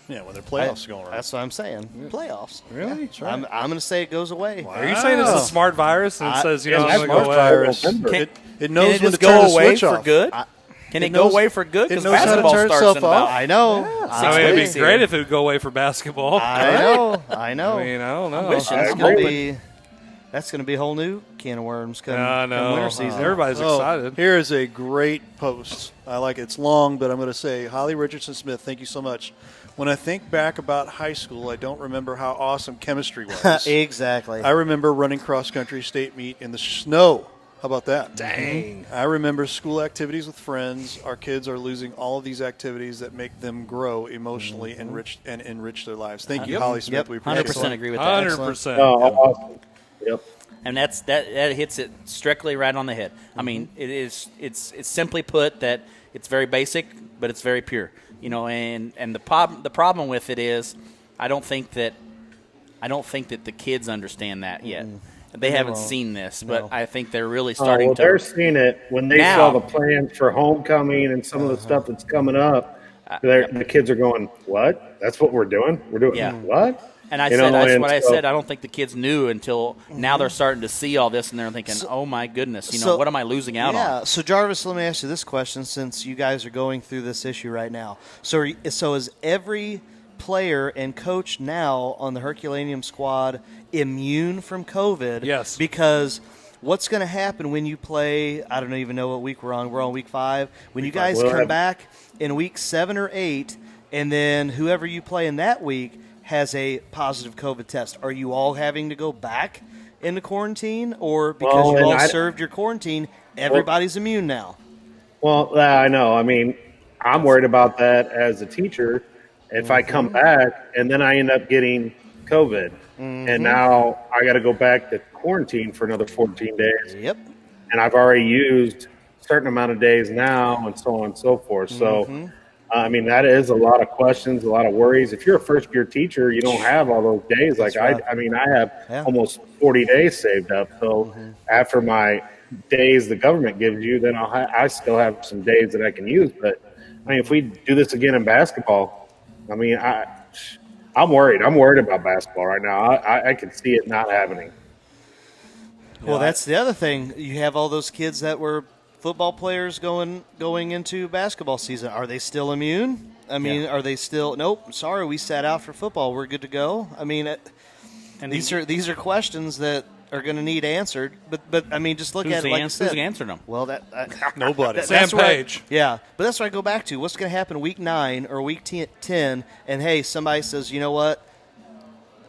Yeah, when their playoffs going around. That's what I'm saying. Playoffs. Really? Yeah. I'm going to say it goes away. Are you saying it's a smart virus and it says, it's I'm a going to smart go away? virus. It knows when to turn the switch off. Can it go away for good? Because knows how to basketball turn starts itself in about off. I know. I mean, it'd be great if it would go away for basketball. I know. I know. I mean, I don't know. I'm wishing it's gonna be, that's going to be a whole new can of worms come winter season. Everybody's excited. Here is a great post. I like it. It's long, but I'm going to say, Holly Richardson Smith, thank you so much. When I think back about high school, I don't remember how awesome chemistry was. Exactly. I remember running cross-country state meet in the snow. How about that? Dang. I remember school activities with friends. Our kids are losing all of these activities that make them grow emotionally, enrich their lives. Thank you, Holly Smith. We appreciate 100% it. agree with that. 100%. Oh, awesome. Yep. And that hits it strictly right on the head. I mean, it's simply put that it's very basic, but it's very pure. And the problem with it is, I don't think that the kids understand that yet. They haven't seen this, but I think they're really starting to. They're seeing it when they saw the plans for homecoming and some of the stuff that's coming up. The kids are going, "What? That's what we're doing? We're doing what?" And that's what I said. I don't think the kids knew until now. They're starting to see all this, and they're thinking, "Oh my goodness, what am I losing out on?" Yeah. So Jarvis, let me ask you this question: since you guys are going through this issue right now, so is every player and coach now on the Herculaneum squad immune from COVID? Yes. Because what's going to happen when you play? I don't even know what week we're on. We're on week 5. When you guys come back in week 7 or 8, and then whoever you play in that week has a positive COVID test, are you all having to go back into quarantine, or because you all served your quarantine, everybody's immune now? Well, I know. I mean, I'm worried about that as a teacher. If I come back and then I end up getting COVID, and now I got to go back to quarantine for another 14 days. Yep. And I've already used a certain amount of days now, and so on and so forth. So, I mean, that is a lot of questions, a lot of worries. If you're a first-year teacher, you don't have all those days. Like I have almost 40 days saved up. So after my days the government gives you, then I still have some days that I can use. But I mean, if we do this again in basketball, I mean, I'm worried. I'm worried about basketball right now. I can see it not happening. Well, that's the other thing. You have all those kids that were football players going into basketball season. Are they still immune? I mean, are they still? Nope. Sorry, we sat out for football. We're good to go. I mean, these are questions that are going to need answered. But I mean, just look at it like I said. Who's answering them? Well, nobody. Sam Page. Yeah, but that's what I go back to. What's going to happen week 9 or week 10? And hey, somebody says, you know what?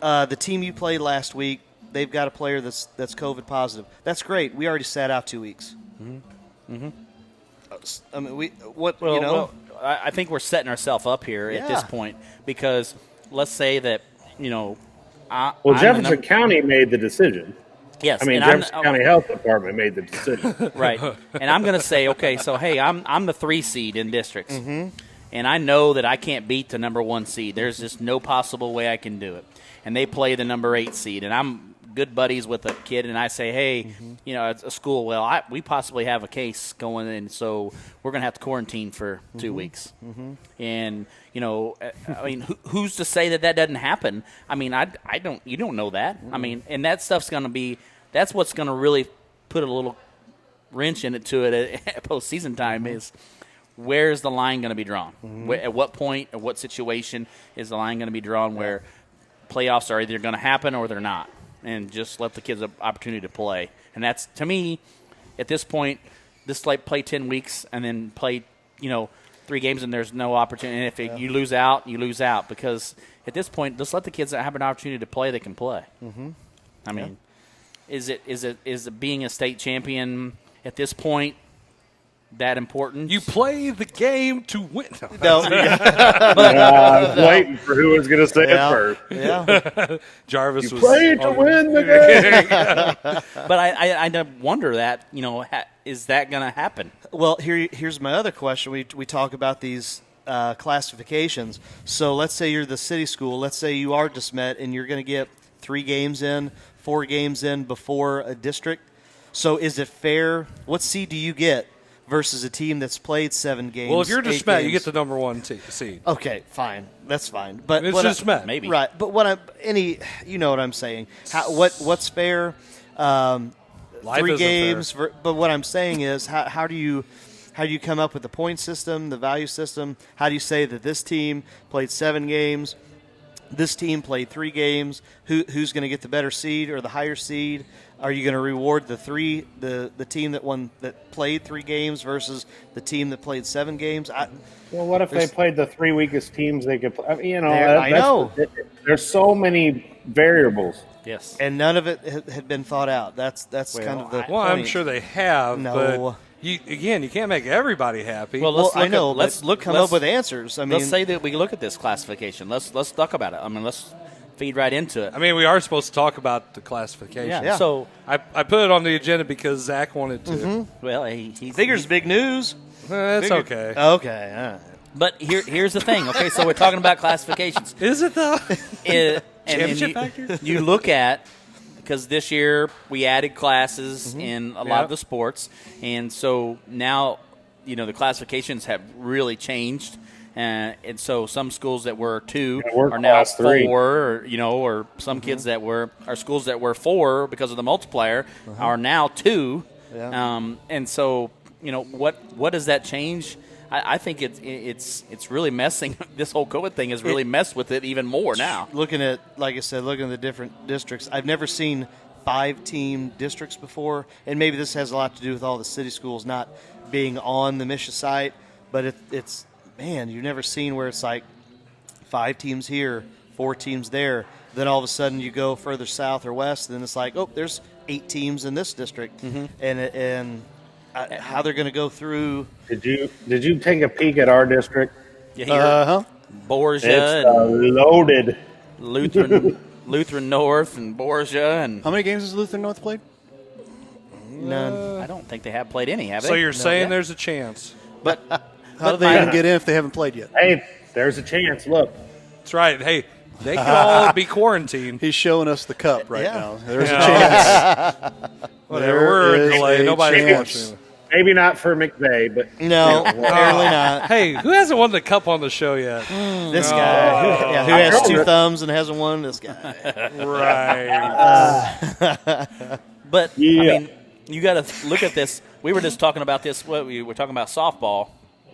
The team you played last week, they've got a player that's COVID positive. That's great. We already sat out 2 weeks. I mean, I think we're setting ourselves up here at this point because let's say that Jefferson County made the decision. Yes, I mean Jefferson County Health Department made the decision. Right, and I'm going to say, okay, so hey, I'm the 3 seed in districts, and I know that I can't beat the number 1 seed. There's just no possible way I can do it. And they play the number 8 seed, and I'm good buddies with a kid, and I say, hey, it's a school. Well, we possibly have a case going, and so we're going to have to quarantine for 2 weeks. And I mean, who's to say that doesn't happen? I mean, you don't know that. I mean, and that stuff's going to be. That's what's going to really put a little wrench in it to it at postseason time is where's the line going to be drawn? At what point, at what situation is the line going to be drawn where playoffs are either going to happen or they're not? And just let the kids an opportunity to play. And that's, to me, at this point, this like play 10 weeks and then play, 3 games and there's no opportunity. And if you lose out, you lose out. Because at this point, just let the kids that have an opportunity to play, they can play. I mean, is it being a state champion at this point that important? You play the game to win. No. I was waiting for who was going to say it first. Yeah. Jarvis you was play to win the game. But I wonder that, is that going to happen? Well, here's my other question. We talk about these classifications. So let's say you're the city school. Let's say you are DeSmet, and you're going to get 3 games in, 4 games in before a district. So is it fair? What seed do you get versus a team that's played 7 games? Well, if you're 8 DeSmet, you games? get the number 1 seed. Okay, fine. That's fine. But It's DeSmet. Maybe. Right. But you know what I'm saying. What's fair? Life 3 isn't games. But what I'm saying is, how do you come up with the point system, the value system? How do you say that this team played 7 games, this team played 3 games? Who's going to get the better seed or the higher seed? Are you going to reward the team that played 3 games versus the team that played 7 games? Well, what if they played the 3 weakest teams they could play? I mean, I know. There's so many variables. Yes. And none of it had been thought out. That's kind of the Well, point. I'm sure they have. No. But you can't make everybody happy. I know. Let's come up with answers. I mean, let's say that we look at this classification. Let's talk about it. I mean, let's feed right into it. I mean, we are supposed to talk about the classification. Yeah. So I put it on the agenda because Zach wanted to. Mm-hmm. Well, he figures big news. That's okay. Okay. All right. But here's the thing. Okay, so we're talking about classifications. Is it though? Championship factor? You look at, because this year we added classes in a lot of the sports, and so now the classifications have really changed. And so some schools that were 2 are now 4, or some kids that were schools that were 4 because of the multiplier are now 2. Yeah. And so what does that change? I think it's really messing. This whole COVID thing has really messed with it even more now. Looking at the different districts, I've never seen 5-team districts before, and maybe this has a lot to do with all the city schools not being on the Misha site. But it's you've never seen where it's like 5 teams here, 4 teams there. Then all of a sudden you go further south or west, and then it's like, there's 8 teams in this district, and how they're going to go through. Did you take a peek at our district? Borgia, it's loaded. Lutheran North and Borgia, and how many games has Lutheran North played? None. I don't think they have played any. Have they? So you're saying there's a chance? But how do they even get in if they haven't played yet? Hey, there's a chance. Look, that's right. Hey, they could all be quarantined. He's showing us the cup right Yeah. now. There's a chance. Whatever. We're delayed. Nobody's watching. Maybe not for McVey, but No, apparently not. Hey, who hasn't won the cup on the show yet? This guy, who has 2 thumbs and hasn't won. This guy, right? But I mean, you got to look at this. We were just talking about this. We were talking about softball.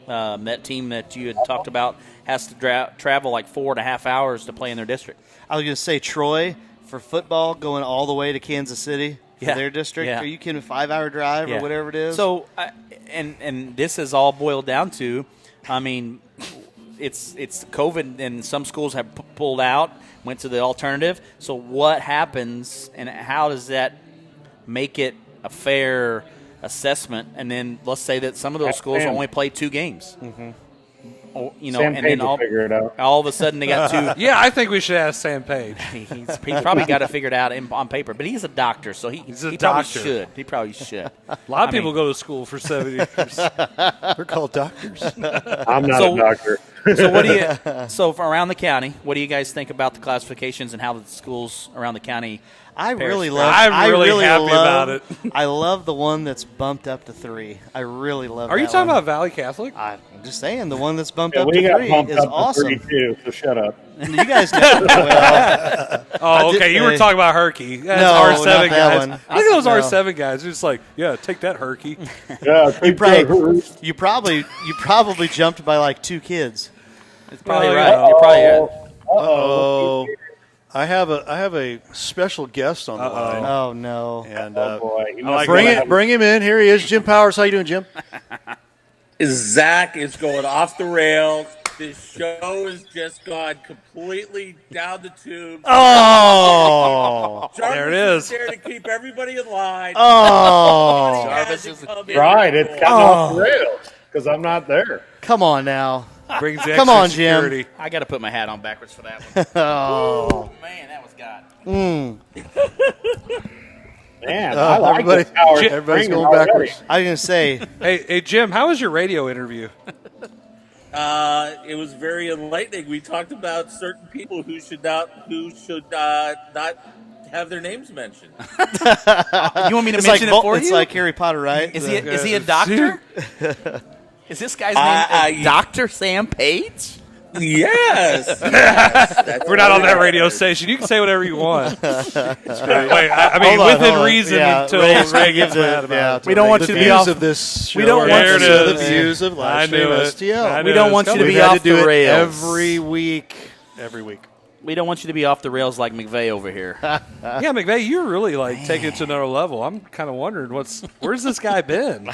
That team that you had talked about has to travel like 4.5 hours to play in their district. I was going to say Troy for football going all the way to Kansas City. For their district. Yeah. Are you kidding? 5-hour drive or whatever it is. So, and this is all boiled down to, I mean, it's COVID, and some schools have pulled out, went to the alternative. So, what happens, and how does that make it a fair assessment? And then let's say that some of those schools only play 2 games. Or, Sam and Page then will figure it out. all of a sudden they got 2. Yeah, I think we should ask Sam Page. He's probably got it figured out on paper, but he's a doctor, so he probably should. He probably should. A lot of people go to school for 7 years. They're called doctors. I'm not a doctor. So what do you? So from around the county, what do you guys think about the classifications and how the schools around the county? I'm really happy about it. I love the one that's bumped up to 3. I really love. Are you talking about Valley Catholic? I'm just saying the one that's bumped up we to got 3 bumped is up awesome. To 3 too, so shut up. You guys got Oh, okay. You were talking about Herky. That's No, R7 not that guys. one. Look at those No. R7 guys. It's like, yeah, take that, Herky. Yeah, you probably jumped by like 2 kids. It's probably right. You're probably right. Oh, I have a special guest on the line. Oh no! And boy, bring him in. Here he is, Jim Powers. How you doing, Jim? Zach is going off the rails. This show has just gone completely down the tubes. Oh, Jarvis there it is. There to keep everybody in line. Oh, Jarvis is right. It's gotten off the rails because I'm not there. Come on now. Brings the Come extra on, Jim. security. I got to put my hat on backwards for that one. Oh, Man, that was God. Man, I like everybody- this power. everybody's Bring it going already. backwards. I was gonna say Hey, Jim, how was your radio interview? It was very enlightening. We talked about certain people who should not have their names mentioned. You want me to mention it for you? It's like Harry Potter, right? Is he a doctor? Is this guy's name Dr. Sam Page? Yes. We're not on that radio station. You can say whatever you want. Wait, I mean, within reason until Ray gets mad about it. We don't want you to be off of this show. We don't want you the views of Livestream STL. We don't want you to be We've had off to do the it rails every week. Every week. We don't want you to be off the rails like McVey over here. Yeah, McVey, you're really taking it to another level. I'm kind of wondering where's this guy been?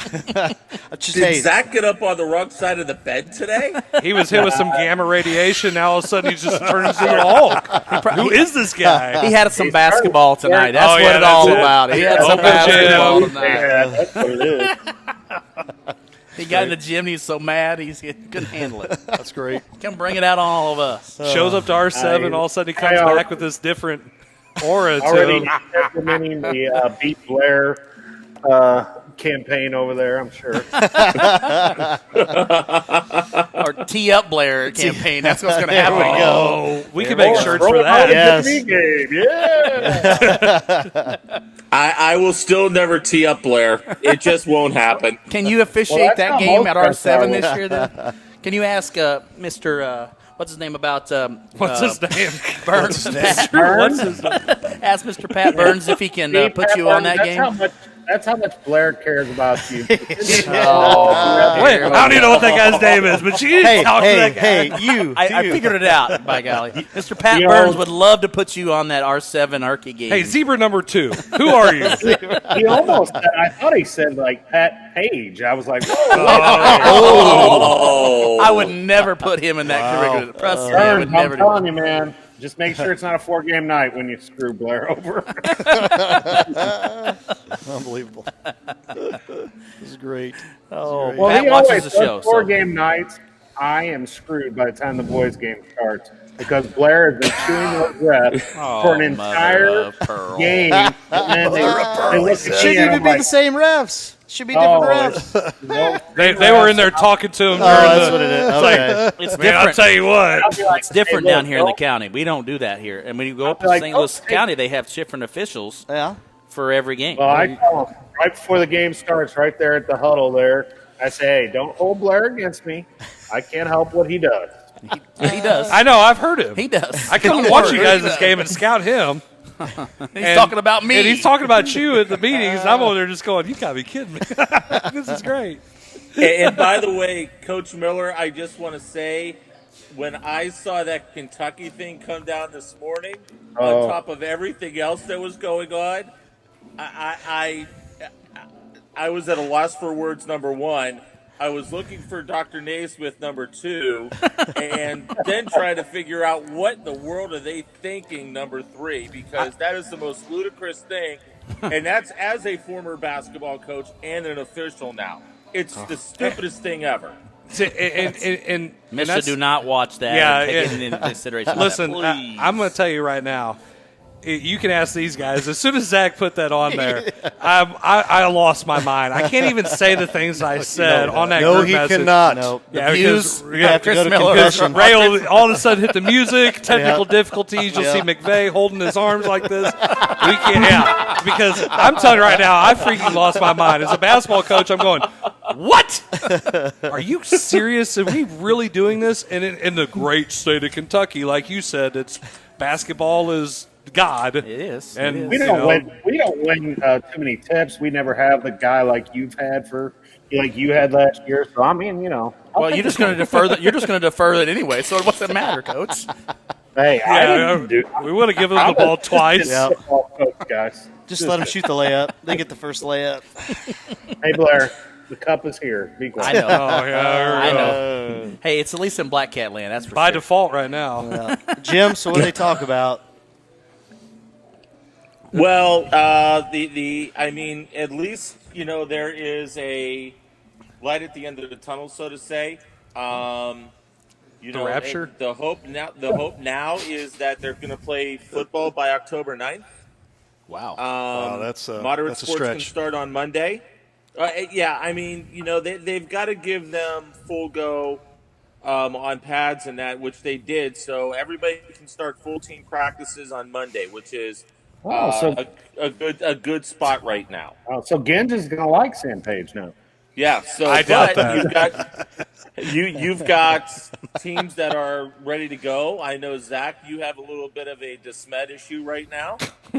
Did Zach get up on the wrong side of the bed today? He was hit with some gamma radiation. Now all of a sudden he just turns into the Hulk. Who is this guy? He had some basketball tonight. That's what it's all about. He had some basketball tonight. That's what it is. He got in the gym and he's so mad he couldn't handle it. That's great. Come bring it out on all of us. Shows up to R7, all of a sudden he comes back with this different aura to him. Implementing the Beat Blair campaign over there, I'm sure. Or Tee Up Blair campaign. That's what's going to happen. There we go. We can make shirts for that. Yes. Yeah. I will still never tee up Blair. It just won't happen. Can you officiate that game at R7 this year then? Can you ask Mr. What's his name about? What's his name? Burns. What's his name? Ask Mr. Pat Burns if he can put you on that game. That's how much Blair cares about you. Wait, I don't even know what that guy's name is, but you need to talk to that guy. I figured it out, by golly. Mr. Pat Burns would love to put you on that R7 Archie game. Hey, Zebra number 2, who are you? He almost, I thought he said like Pat Page. I was like, oh. I would never put him in that curriculum. Trust me, I would never I'm telling you, man. Just make sure it's not a 4-game night when you screw Blair over. Unbelievable. This is great. Oh, well, Pat he watches always the show. 4-game nights. I am screwed by the time the boys' game starts because Blair has been chewing those breath for an entire game. And then they look at me Shouldn't even be the same refs. Should be different refs. They were in there talking to him. That's what it is. Okay. It's Man, I'll tell you what. It's different down here in the county. We don't do that here. And when you go up to St. Louis County, they have different officials for every game. Well, I tell them right before the game starts, right there at the huddle there, I say, hey, don't hold Blair against me. I can't help what he does. He does. I know, I've heard him. He does. I come watch you guys this game and scout him. He's talking about me. And he's talking about you at the meetings. And I'm over there just going, you got to be kidding me. This is great. And by the way, Coach Miller, I just want to say, when I saw that Kentucky thing come down this morning, on top of everything else that was going on, I was at a loss for words, number one. I was looking for Dr. Naismith, number 2, and then trying to figure out what in the world are they thinking, number 3, because that is the most ludicrous thing, and that's as a former basketball coach and an official now. It's the stupidest thing ever. And Mister, do not watch that. Yeah, take it into consideration. Listen, I'm going to tell you right now. You can ask these guys. As soon as Zach put that on there, I lost my mind. I can't even say the things I said on that group message. No, he cannot. Nope. Yeah, Views, because Ray will all of a sudden hit the music, technical difficulties. You'll see McVey holding his arms like this. We can't, because I'm telling you right now, I freaking lost my mind. As a basketball coach, I'm going, what? Are you serious? Are we really doing this? And in the great state of Kentucky, like you said, it's basketball is God. It is. And we don't win. We don't win too many tips. We never have the guy like you've had like you had last year. So I mean, well, you're just going to defer that. You're just going to defer it anyway. So what's the matter, Coach? Hey, we would have given them the ball twice. Yeah. Coach, guys. Just let them shoot the layup. They get the first layup. Hey, Blair, the cup is here. Be quiet. I know. I know. Hey, it's at least in Black Cat Land. That's for by sure. default right now. Yeah. Jim, so what do they talk about? Well, I mean, at least, there is a light at the end of the tunnel, so to say. The rapture? The hope now is that they're going to play football by October 9th. Wow. That's moderate that's a sports stretch. can start on Monday. Yeah, I mean, they've got to give them full go on pads and that, which they did. So everybody can start full team practices on Monday, which is a good spot right now. Oh, so Genj is going to like Sam Page now. Yeah. So I doubt that. you've got teams that are ready to go. I know, Zach, you have a little bit of a DeSmet issue right now.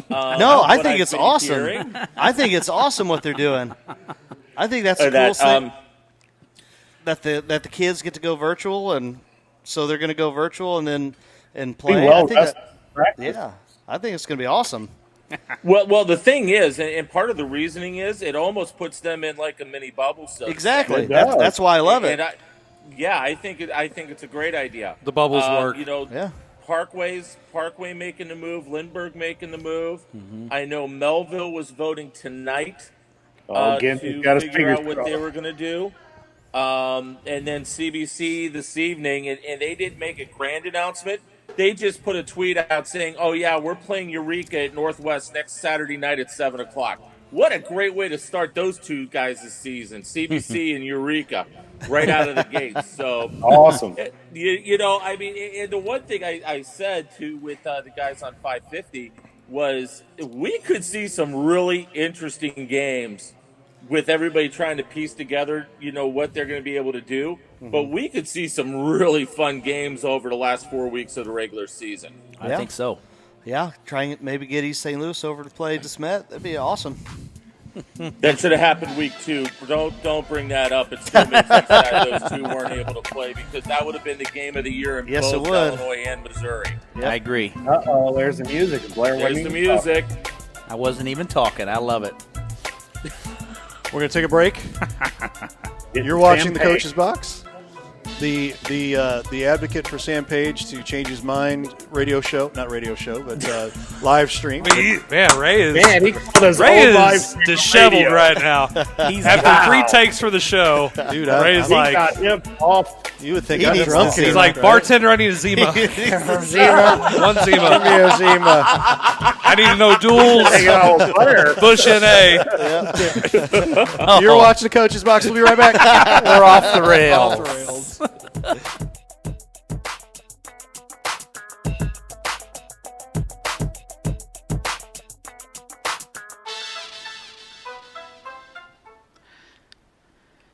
No, I think it's awesome. I think it's awesome what they're doing. I think that's the coolest thing. That the kids get to go virtual, and so they're going to go virtual and play. I think it's going to be awesome. Well, the thing is, and part of the reasoning is, it almost puts them in like a mini bubble. So exactly. That's why I love it. I think it's a great idea. The bubbles work. Parkway making the move, Lindbergh making the move. Mm-hmm. I know Melville was voting tonight to figure out what they were going to do. And then CBC this evening, and they didn't make a grand announcement. They just put a tweet out saying, "Oh yeah, we're playing Eureka at Northwest next Saturday night at 7:00." What a great way to start those two guys this season, CBC and Eureka, right out of the gate. So awesome. The one thing I said with the guys on 550 was we could see some really interesting games with everybody trying to piece together, what they're going to be able to do. Mm-hmm. But we could see some really fun games over the last 4 weeks of the regular season. I think so. Yeah, trying maybe get East St. Louis over to play DeSmet. That'd be awesome. That should have happened week 2. Don't bring that up. It's too many things that those two weren't able to play, because that would have been the game of the year in both Illinois and Missouri. Yep. I agree. There's the music. Blair, there's the music. I wasn't even talking. I love it. We're going to take a break. You're watching the Coach's Box. The advocate for Sam Page to change his mind not radio show, but live stream. Man, Ray is disheveled radio right now. After 3 takes for the show, dude, Ray's like, you would think I'm drunk. He's like, bartender, I need a Zima. Zima. One Zima. Give me a Zima. I need to know duels. Bush NA. Yeah. You're watching the Coach's Box. We'll be right back. We're off the rails. Off the rails.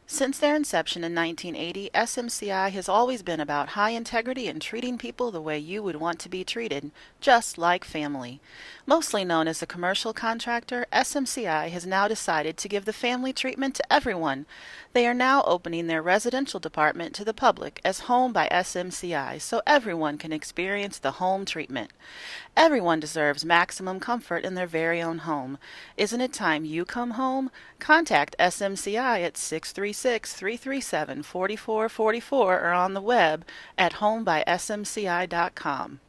Since their inception in 1980, SMCI has always been about high integrity and treating people the way you would want to be treated, just like family. Mostly known as a commercial contractor, SMCI has now decided to give the family treatment to everyone. They are now opening their residential department to the public as Home by SMCI, so everyone can experience the home treatment. Everyone deserves maximum comfort in their very own home. Isn't it time you come home? Contact SMCI at 636-337-4444 or on the web at homebysmci.com.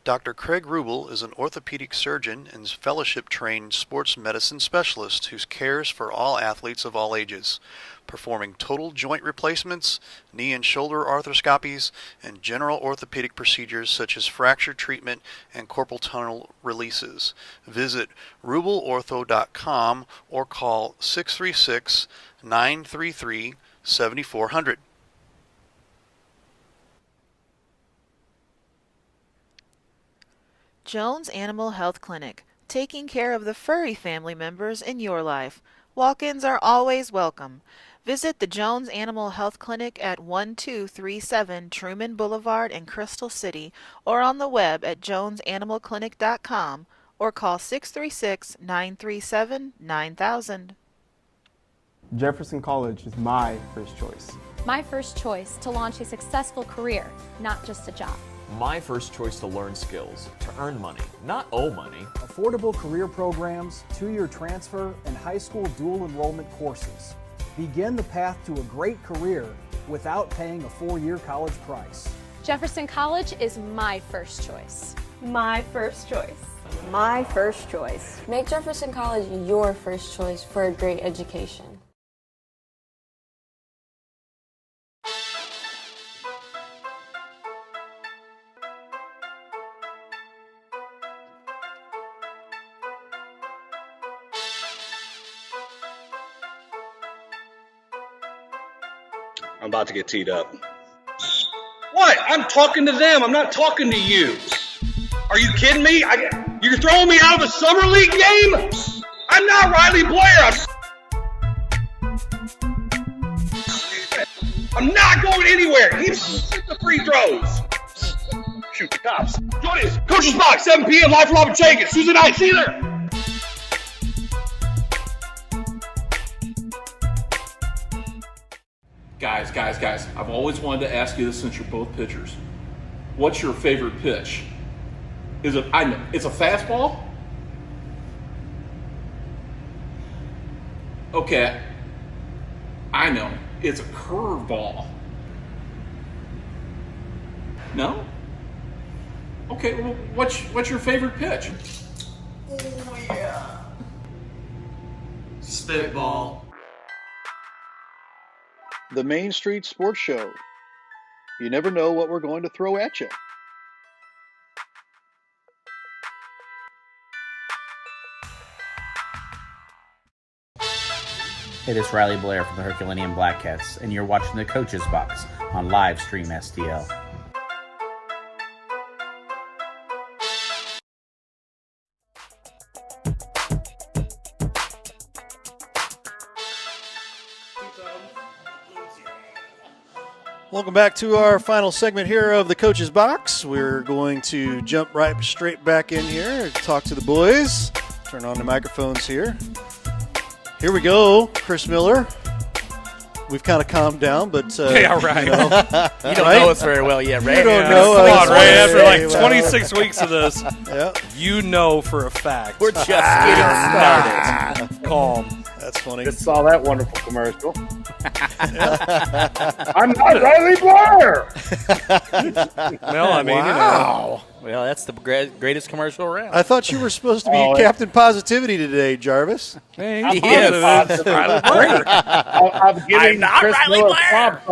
Dr. Craig Rubel is an orthopedic surgeon and fellowship-trained sports medicine specialist who cares for all athletes of all ages, performing total joint replacements, knee and shoulder arthroscopies, and general orthopedic procedures such as fracture treatment and carpal tunnel releases. Visit rubelortho.com or call 636-933-7400. Jones Animal Health Clinic, taking care of the furry family members in your life. Walk-ins are always welcome. Visit the Jones Animal Health Clinic at 1237 Truman Boulevard in Crystal City or on the web at jonesanimalclinic.com or call 636-937-9000. Jefferson College is my first choice. My first choice to launch a successful career, not just a job. My first choice to learn skills, to earn money, not owe money. Affordable career programs, 2-year transfer, and high school dual enrollment courses. Begin the path to a great career without paying a 4-year college price. Jefferson College is my first choice. My first choice. My first choice. Make Jefferson College your first choice for a great education. I'm about to get teed up. What? I'm talking to them. I'm not talking to you. Are you kidding me? You're throwing me out of a summer league game? I'm not Riley Blair. I'm not going anywhere. He's the free throws. Shoot the cops. Join us. Coach's Box, 7 p.m. live from Robert Jenkins. Tuesday night. See you there. Guys, I've always wanted to ask you this since you're both pitchers. What's your favorite pitch? It's a fastball? Okay, I know. It's a curveball. No? Okay, well, what's your favorite pitch? Oh, yeah. Spitball. The Main Street Sports Show. You never know what we're going to throw at you. Hey, this is Riley Blair from the Herculaneum Blackcats, and you're watching the Coach's Box on Livestream STL. Welcome back to our final segment here of the Coach's Box. We're going to jump straight back in here and talk to the boys. Turn on the microphones here. Here we go, Chris Miller. We've kind of calmed down, but yeah, right. You don't know us very well yet, Ray. You don't know. Come on, Ray. After like 26 weeks of this, yeah. You know for a fact. We're just getting started. Calm. That's funny. Just saw that wonderful commercial. I'm not Riley Blair. Well, I mean, wow. Well, that's the greatest commercial around. I thought you were supposed to be Captain Positivity today, Jarvis. Hey, I'm giving Chris Miller props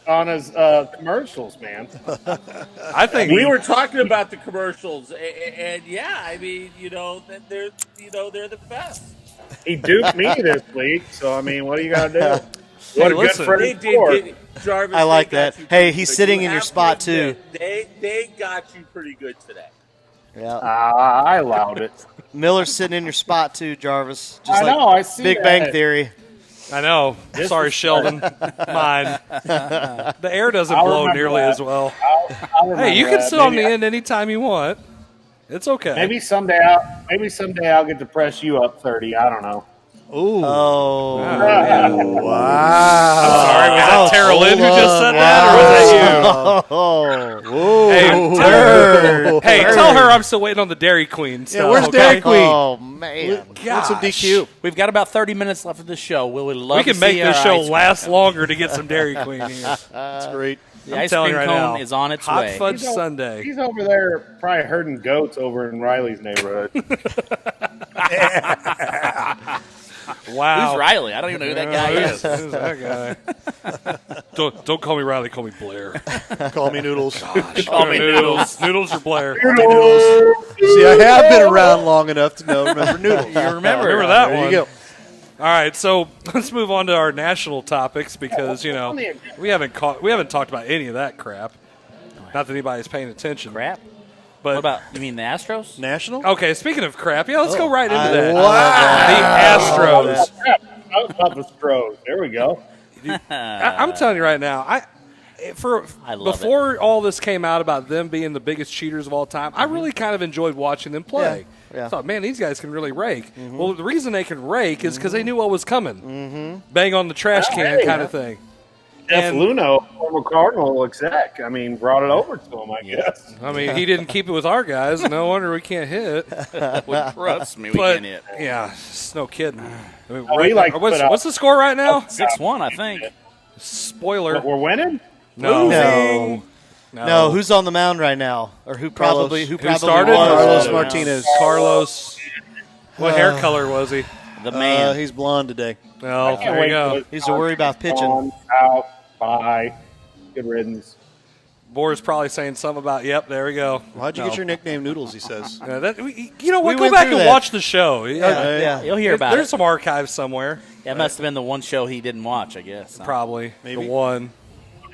on his commercials, man. I think we were talking about the commercials, and yeah, I mean, they're the best. He duped me this week, so I mean, what do you got to do? Hey, What a good friend for. Jarvis, I like they got that. you Hey, pretty he's good. sitting You in your have spot, to admit, too. They got you pretty good today. Yeah. I allowed it. Miller's sitting in your spot, too, Jarvis. Just I know, I see Big that. Bang Theory. I know. Sorry, Sheldon. Mine. The air doesn't blow nearly as well. Hey, you can sit on the end anytime you want. It's okay. Maybe someday I'll get to press you up 30. I don't know. Ooh. Oh. Wow. I'm sorry. Was that Tara Lynn who just said that, or was that you? Oh. Hey, tell her I'm still waiting on the Dairy Queen stuff. Yeah, where's okay? Dairy Queen? Oh, man. Want some DQ? We've got about 30 minutes left of the show. We can make this show last longer to get some Dairy Queen here. That's great. The I'm ice telling cream you right cone now, is on its Hot way. Fudge Sunday. He's over there probably herding goats over in Riley's neighborhood. Wow. Who's Riley? I don't even know who that guy is. Who's that guy? Don't call me Riley. Call me Blair. Call me Noodles. Call me Noodles. Noodles or Blair. Noodles. See, I have been around long enough to remember Noodles. You remember that there one. You go. All right, so let's move on to our national topics because we haven't talked about any of that crap. Not that anybody's paying attention. Crap. But What about, you mean the Astros? National? Okay, speaking of crap, let's go right into that. Wow. The Astros. I was about the Stros. There we go. I'm telling you right now, I love before all this came out about them being the biggest cheaters of all time, I really kind of enjoyed watching them play. Yeah. I thought, man, these guys can really rake. Well, the reason they can rake is because they knew what was coming. Bang on the trash can kind of thing. Jeff Luno, former Cardinal exec, brought it over to him, I guess. I mean, he didn't keep it with our guys. No wonder we can't hit. Well, trust me, we can't hit. Yeah, it's no kidding. I mean, what's the score right now? 6-1, I think. Spoiler. We're winning? No. No, who's on the mound right now? Or who probably started? Carlos Martinez. Carlos. What hair color was he? The man. He's blonde today. Oh, there you go. He's a worry about pitching. Out, bye. Good riddance. Boris probably saying something about, yep, there we go. Why'd you get your nickname Noodles, he says. You know what? We Go went back through and that. watch the show. Yeah. You'll hear about There's it. some archives somewhere. That must have been the one show he didn't watch, I guess. Probably. Maybe. The one.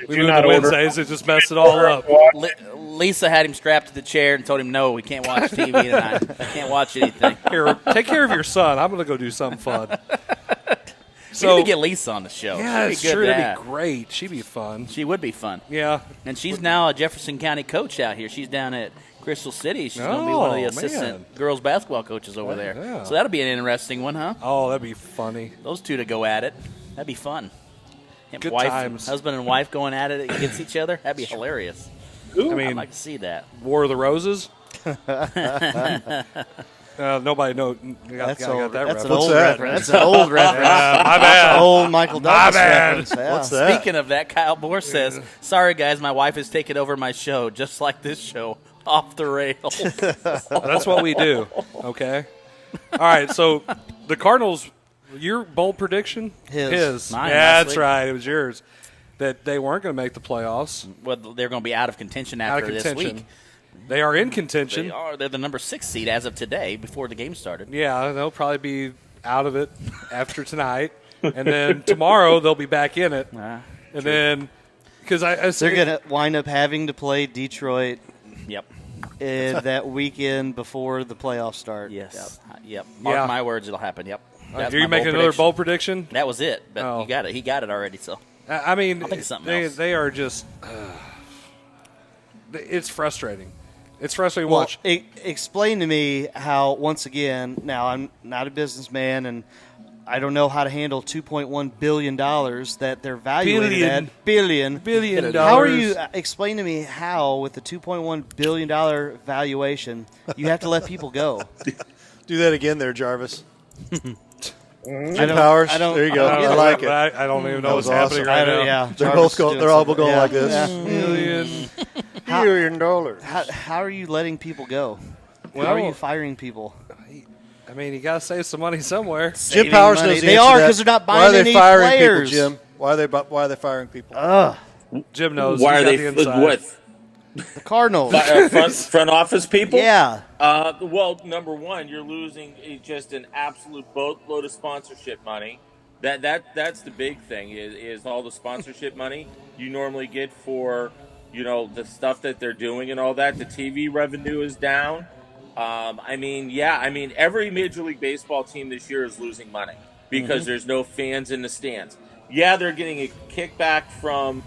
We moved to Wednesdays. It just messed it all up. Lisa had him strapped to the chair and told him, no, we can't watch TV tonight. I can't watch anything. Here, take care of your son. I'm going to go do something fun. So we need to get Lisa on the show. Yeah, She'd it's true. That'd be great. She'd be fun. She would be fun. Yeah. And she's now a Jefferson County coach out here. She's down at Crystal City. She's going to be one of the assistant girls basketball coaches over there. Yeah. So that'll be an interesting one, huh? Oh, that'd be funny. Those two to go at it. That'd be fun. Good times. Husband and wife going at it against each other. That'd be hilarious. Ooh. I mean, I'd like to see that. War of the Roses? Nobody knows. That's got that that's reference. an old reference. That's an old reference. My bad. That's an old Michael Douglas reference. Yeah. What's that? Speaking of that, Kyle Moore says, sorry, guys, my wife has taken over my show, just like this show, off the rails. That's what we do, okay? All right, so the Cardinals, your bold prediction? His. Mine Yeah, last that's week. right. It was yours. That they weren't going to make the playoffs. Well, they're going to be out of contention after this week. They are in contention. They are. They're the number 6 seed as of today, before the game started. Yeah, they'll probably be out of it after tonight. And then tomorrow they'll be back in it. And then, because they're going to wind up having to play Detroit. Yep. That weekend before the playoffs start. Yes. Yep. Mark my words, it'll happen. Yep. Are you making another bold prediction? That was it. But you got it. He got it already. So I mean, I'll think of something else. They are just. It's frustrating. It's frustrating to Well, watch. Explain to me how, once again, now I'm not a businessman and I don't know how to handle $2.1 billion that they're valuated at. Billion dollars. How are you, explain to me how, with the $2.1 billion valuation, you have to let people go? Do that again there, Jarvis. Jim I don't- Powers. I don't- There you go. I don't I get like it. it. I don't even know That what's was happening awesome. right now. Yeah, They're Jarvis both is they're all doing going like something. this. $1 billion. How are you letting people go? Well, how are you firing people? I mean, you got to save some money somewhere. Jim Powers knows the They answer are, to that. 'cause they're not Why are buying they any firing players. people, Jim? Why are they firing people? Jim knows. Why He's are got they the inside. what? The Cardinals. front office people? Yeah. Well, number one, you're losing just an absolute boatload of sponsorship money. That's the big thing is all the sponsorship money you normally get for the stuff that they're doing and all that. The TV revenue is down. Every Major League Baseball team this year is losing money because there's no fans in the stands. Yeah, they're getting a kickback from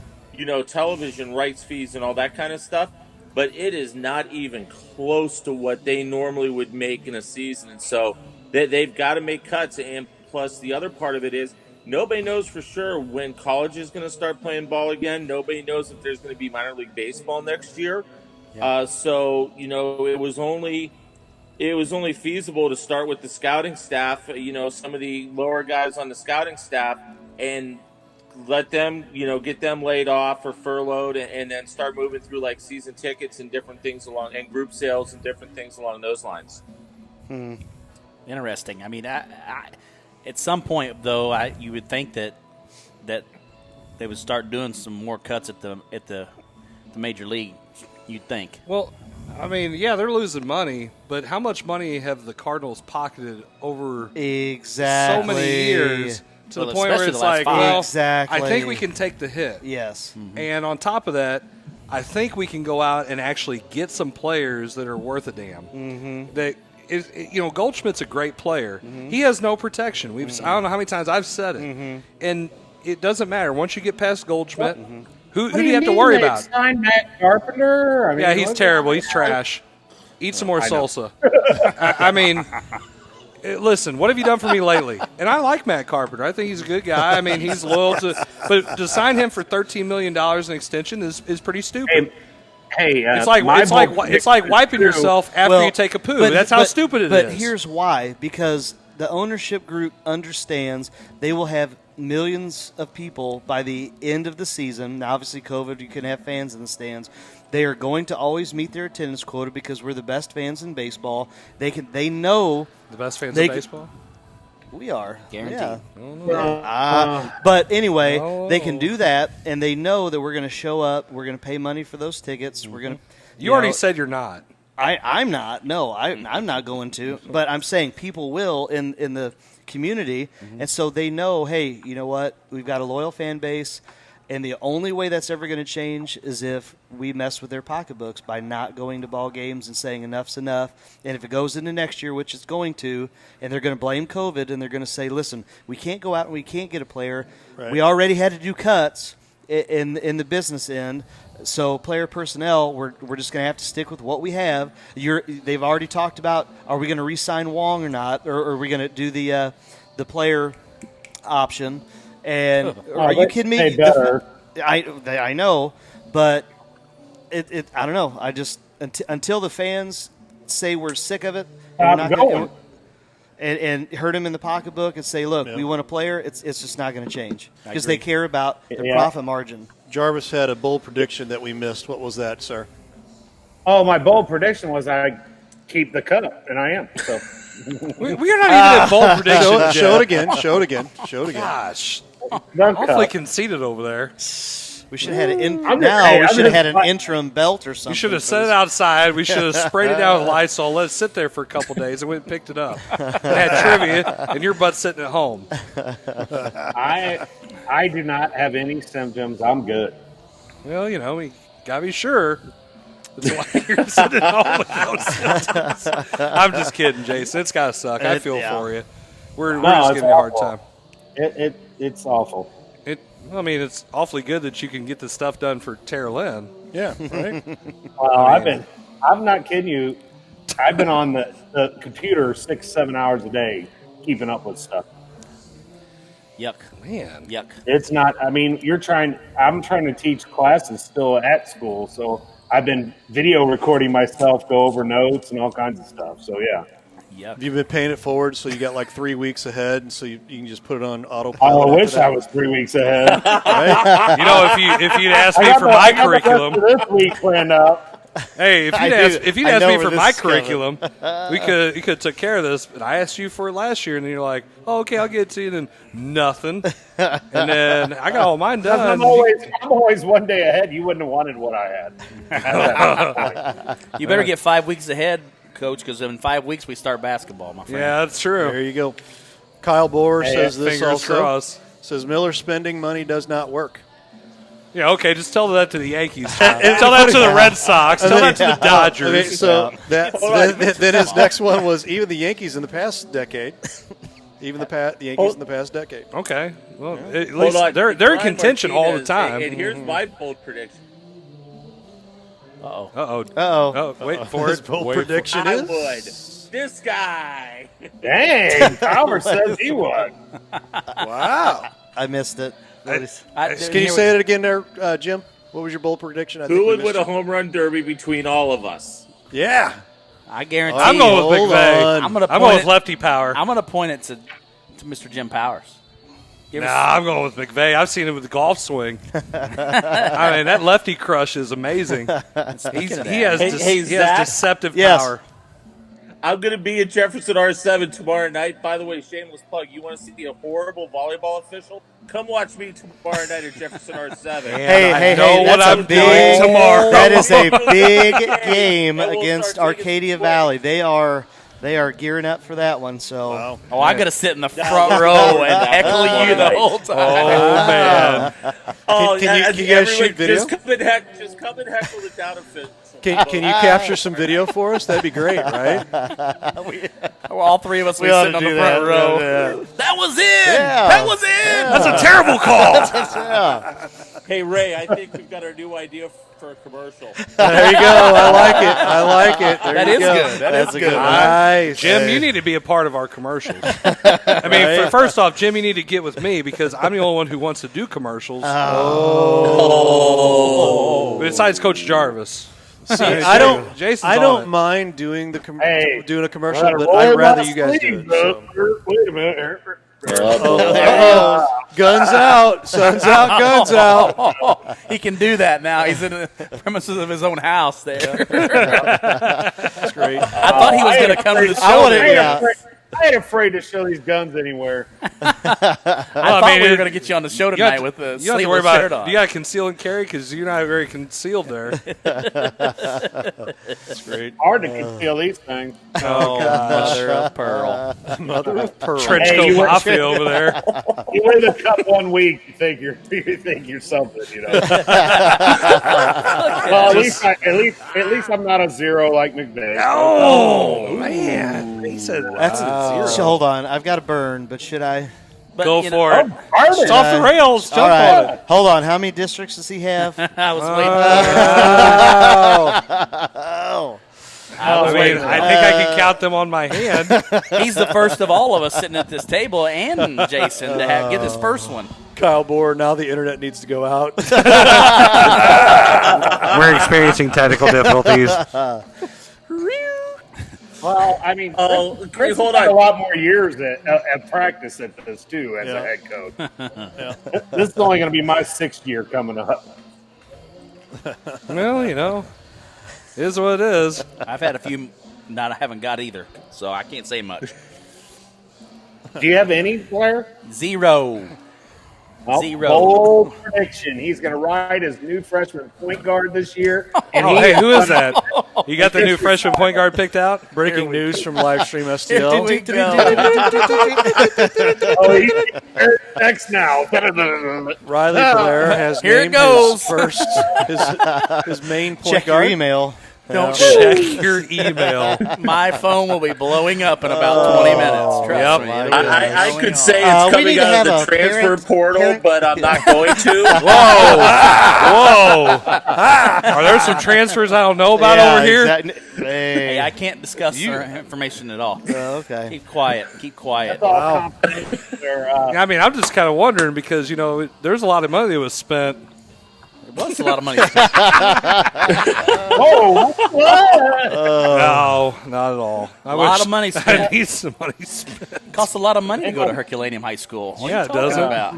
television rights fees and all that kind of stuff, but it is not even close to what they normally would make in a season. And so they've got to make cuts. And plus, the other part of it is nobody knows for sure when college is going to start playing ball again. Nobody knows if there's going to be minor league baseball next year. Yeah. It was only feasible to start with the scouting staff, some of the lower guys on the scouting staff, and let them, get them laid off or furloughed, and then start moving through like season tickets and different things and group sales and different things along those lines. Interesting. I mean, I at some point though, you would think that they would start doing some more cuts at the major league. You'd think. Well, I mean, yeah, they're losing money, but how much money have the Cardinals pocketed over Exactly. so many years to Well, the point where especially it's the last like, 5. well, Exactly. I think we can take the hit. Yes. And on top of that, I think we can go out and actually get some players that are worth a damn. Mm-hmm. That is, Goldschmidt's a great player. He has no protection. I don't know how many times I've said it, and it doesn't matter once you get past Goldschmidt. Who do you have to worry about? Signed Matt Carpenter. Yeah, he's terrible. He's trash. Eat some more salsa. I mean, listen, what have you done for me lately? And I like Matt Carpenter. I think he's a good guy. I mean, he's loyal to. But to sign him for $13 million in extension is pretty stupid. Hey, it's like wiping yourself after you take a poo. That's how stupid it is. But here's why: because the ownership group understands they will have millions of people by the end of the season. Now, obviously, COVID, you can have fans in the stands. They are going to always meet their attendance quota because we're the best fans in baseball. They know the best fans in baseball. We are guaranteed. Yeah. But anyway, they can do that, and they know that we're going to show up. We're going to pay money for those tickets. We're going to. You already said you're not. I'm not. No, I'm not going to. But I'm saying people will in the community, and so they know. Hey, you know what? We've got a loyal fan base. And the only way that's ever going to change is if we mess with their pocketbooks by not going to ball games and saying enough's enough. And if it goes into next year, which it's going to, and they're going to blame COVID, and they're going to say, listen, we can't go out and we can't get a player. Right. We already had to do cuts in the business end. So player personnel, we're just going to have to stick with what we have. They've already talked about, are we going to re-sign Wong or not, or are we going to do the player option? And are you kidding me? I know, but I don't know. I just until the fans say we're sick of it, and, we're not gonna, and hurt them in the pocketbook and say, look, we want a player. It's just not going to change because they care about the profit margin. Jarvis had a bold prediction that we missed. What was that, sir? Oh, my bold prediction was I keep the cup, and I am. So we are not even at bold predictions. Show it again. Show it again. Show it again. Gosh. Awfully conceited over there. We should have had an interim belt or something. We should have set it outside. We should have sprayed it down with Lysol, let it sit there for a couple days, and went and picked it up. And had trivia, and your butt's sitting at home. I do not have any symptoms. I'm good. Well, we gotta be sure. That's why you're sitting at home with no symptoms. I'm just kidding, Jason. It's gotta suck. I feel for you. We're just giving you a hard time. It's awful. It's awfully good that you can get this stuff done for Tara Lynn. Yeah, right. Well, I'm not kidding you. I've been on the computer 6-7 hours a day keeping up with stuff. Yuck. Man. Yuck. It's not, I'm trying to teach classes still at school, so I've been video recording myself, go over notes and all kinds of stuff. So, yeah. Yuck. You've been paying it forward, so you got like 3 weeks ahead, and so you can just put it on autopilot. I wish I was 3 weeks ahead. Right? if you'd asked me for my curriculum, this week planned out. Hey, if you'd asked me for my curriculum, you could have took care of this. But I asked you for it last year, and then you're like, "Oh, okay, I'll get it to you." Then nothing, and then I got all mine done. I'm always one day ahead. You wouldn't have wanted what I had. You better get 5 weeks ahead, Coach, because in 5 weeks we start basketball, my friend. Yeah, that's true. There you go. Kyle Bohr says this fingers also. crossed. Says Miller spending money does not work. Yeah, okay, just tell that to the Yankees. Tell that to the Red Sox. Tell that to the Dodgers. Okay, so then his next one was even the Yankees in the past decade. Even the Yankees in the past decade. Okay. Well, at least they're in contention all the time. And here's my bold prediction. Uh-oh. Wait for it. Bold prediction I is? would. This guy. Dang, Albert says he would. Wow. I missed it. Can you say it again there, Jim? What was your bold prediction? Who would win a home run derby between all of us? Yeah. I guarantee I'm going with McVey. I'm going with lefty power. I'm going to point it to Mr. Jim Powers. I'm going with McVey. I've seen him with the golf swing. That lefty crush is amazing. He has deceptive power. I'm going to be at Jefferson R7 tomorrow night. By the way, shameless plug, you want to see a horrible volleyball official? Come watch me tomorrow night at Jefferson R7. Hey, that's a big tomorrow. That is a big game against Arcadia Valley. They are gearing up for that one. So, I got to sit in the front row and heckle you the whole time. Oh man! Can you guys shoot video? Just come and heckle it down a bit. Can you capture some video for us? That'd be great, right? All three of us we sitting on the front row. Yeah. That was in. Yeah. That was in. That's a terrible call. Hey Ray, I think we've got our new idea for a commercial. There you go. I like it. There that you is go. good. That's good. Nice. Jim, you need to be a part of our commercials. First off, Jim, you need to get with me because I'm the only one who wants to do commercials. Besides Coach Jarvis. See, I don't mind doing doing a commercial, but I'd rather you guys do it. So. Wait a minute. Guns out, sun's out, guns out. He can do that now. He's in the premises of his own house there. That's great. I thought he was going to come to the show. I ain't afraid to show these guns anywhere. I thought we were going to get you on the show tonight with the you don't have to worry sleeveless shirt about on. You got to conceal and carry because you're not very concealed there. That's great. Hard to conceal these things. Oh, mother of pearl. Mother of pearl. Trench coat mafia over there. You win the cup 1 week, you think you're something, you know. Well, at least I'm not a zero like McVey. Oh man, he said That's so hold on. I've got to burn, but should I? Go for it. It's It's off the rails. Jump All on right. it. Hold on. How many districts does he have? I was Oh. I think I can count them on my hand. He's the first of all of us sitting at this table, and Jason to get this first one. Kyle Bohr, now the internet needs to go out. We're experiencing technical difficulties. Well, I mean, Chris hold has on. a lot more years at practice at this, too, as a head coach. This is only going to be my 6th year coming up. Well, you know, it is what it is. I've had a few I haven't got either, so I can't say much. Do you have any, Blair? Zero. Well, Zero. Bold prediction. He's going to ride his new freshman point guard this year. And Oh, hey, who is that? You got the new freshman point guard picked out? Breaking news from Livestream STL. Oh, he's next now. Riley Blair has Here it named goes. his main point Check your guard. email. Don't Check your email. My phone will be blowing up in about 20 minutes. Trust me. It'll be I going could on. say We it's coming need to out have of the a transfer portal, parent- but I'm not going to. Whoa. Are there some transfers I don't know about over here? Exactly. Hey, I can't discuss our information at all. Okay. Keep quiet. Keep quiet. I mean, I'm just kind of wondering because, you know, there's a lot of money that was spent. It was a lot of money spent. Oh, No, not at all. A lot of money spent. I need some money spent. Costs a lot of money to go to Herculaneum High School. What Yeah, are it you talking doesn't. about?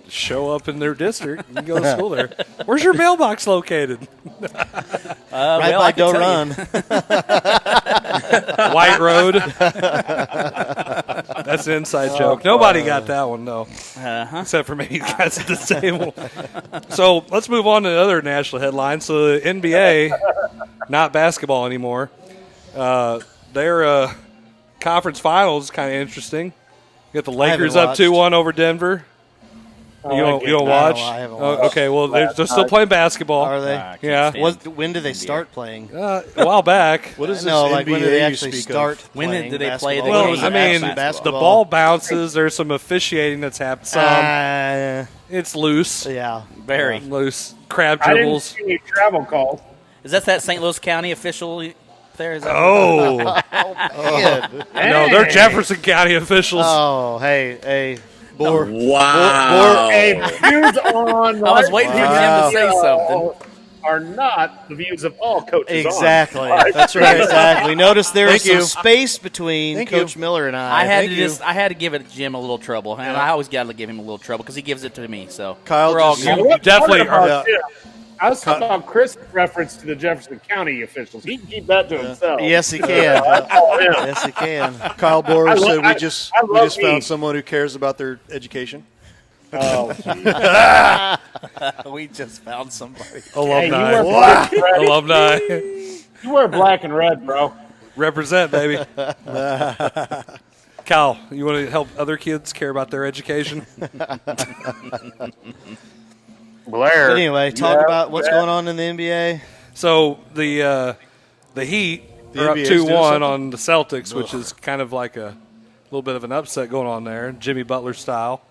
Show up in their district and go to school there. Where's your mailbox located? Right well, by I can Go tell Run. White Road. That's an inside joke. Nobody got that one, though. Except for maybe you guys at this table. So let's move on to other national headlines. So the NBA, not basketball anymore. Their conference finals is kind of interesting. You got the Lakers up 2-1 over Denver. You don't watch? No, I haven't Oh, watched. okay, well, they're still playing basketball. Are they? Yeah. When do they start playing? A while back. What is this No, like NBA when do they you actually speak start of? When playing did they play the basketball? Well, game? I mean, Basketball. the ball bounces. There's some officiating that's happened. It's loose. Yeah. Very. Loose. Crab I didn't dribbles. see any travel calls. Is that St. Louis County official there? Is that Oh. Man. No, they're Jefferson County officials. Oh, hey. Wow. Hey, views on. I was waiting for Jim to say something. Are not the views of all coaches. Exactly. On. That's right. Exactly. Notice there is Thank some you. space between Thank Coach you. Miller and I. I had Thank to you. I had to give it Jim a little trouble, and I always got to give him a little trouble because he gives it to me. So Kyle we're all just- good. You definitely are. I was talking about Chris' reference to the Jefferson County officials. He can keep that to himself. Yes, he can. That's all him. Yes, he can. Kyle Bohr I said lo- we just I love found me. someone who cares about their education. Oh, We just found somebody. Alumni. you wear black and red. Alumni. You wear black and red, bro. Represent, baby. Cal, you want to help other kids care about their education? Blair. But anyway, talk about what's going on in the NBA. So the Heat The are up NBA 's doing 2-1 something? on the Celtics, which is kind of like a little bit of an upset going on there, Jimmy Butler style.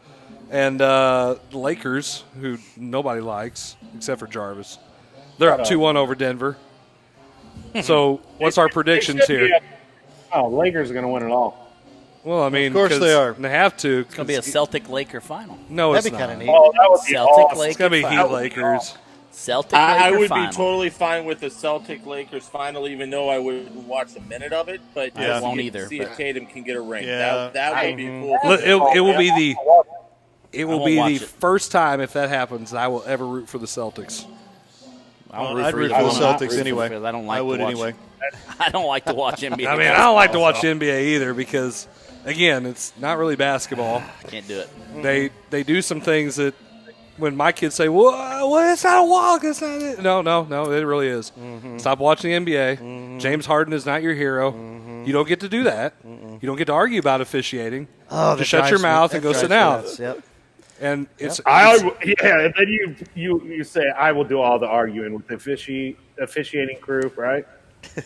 And the Lakers, who nobody likes except for Jarvis, they're up 2-1 over Denver. So what's our predictions here? Lakers are going to win it all. Well, I mean, Of course 'cause they are. They have to. It's going to be a Celtic-Laker final. No, That'd it's be not. kind of neat. Oh, that would be Celtic awesome. Laker It's going to be Heat final. Lakers. Celtic-Laker I would final. be totally fine with the Celtic Lakers final, even though I wouldn't watch a minute of it. But I just won't to either, see but- if Tatum can get a ring. Yeah. That would be cool. It will be the won't the watch it. first time if that happens that I will ever root for the Celtics. I'd root for the Celtics anyway. I don't like. I would to watch, anyway. I don't like to watch NBA. I mean, I don't like to watch NBA either because, again, it's not really basketball. I can't do it. They do some things that when my kids say, "Well, it's not a walk. It's not it." No, it really is. Stop watching the NBA. James Harden is not your hero. You don't get to do that. You don't get to argue about officiating. Just shut your mouth and go sit down. Yep. And it's and then you say I will do all the arguing with the officiating crew, right?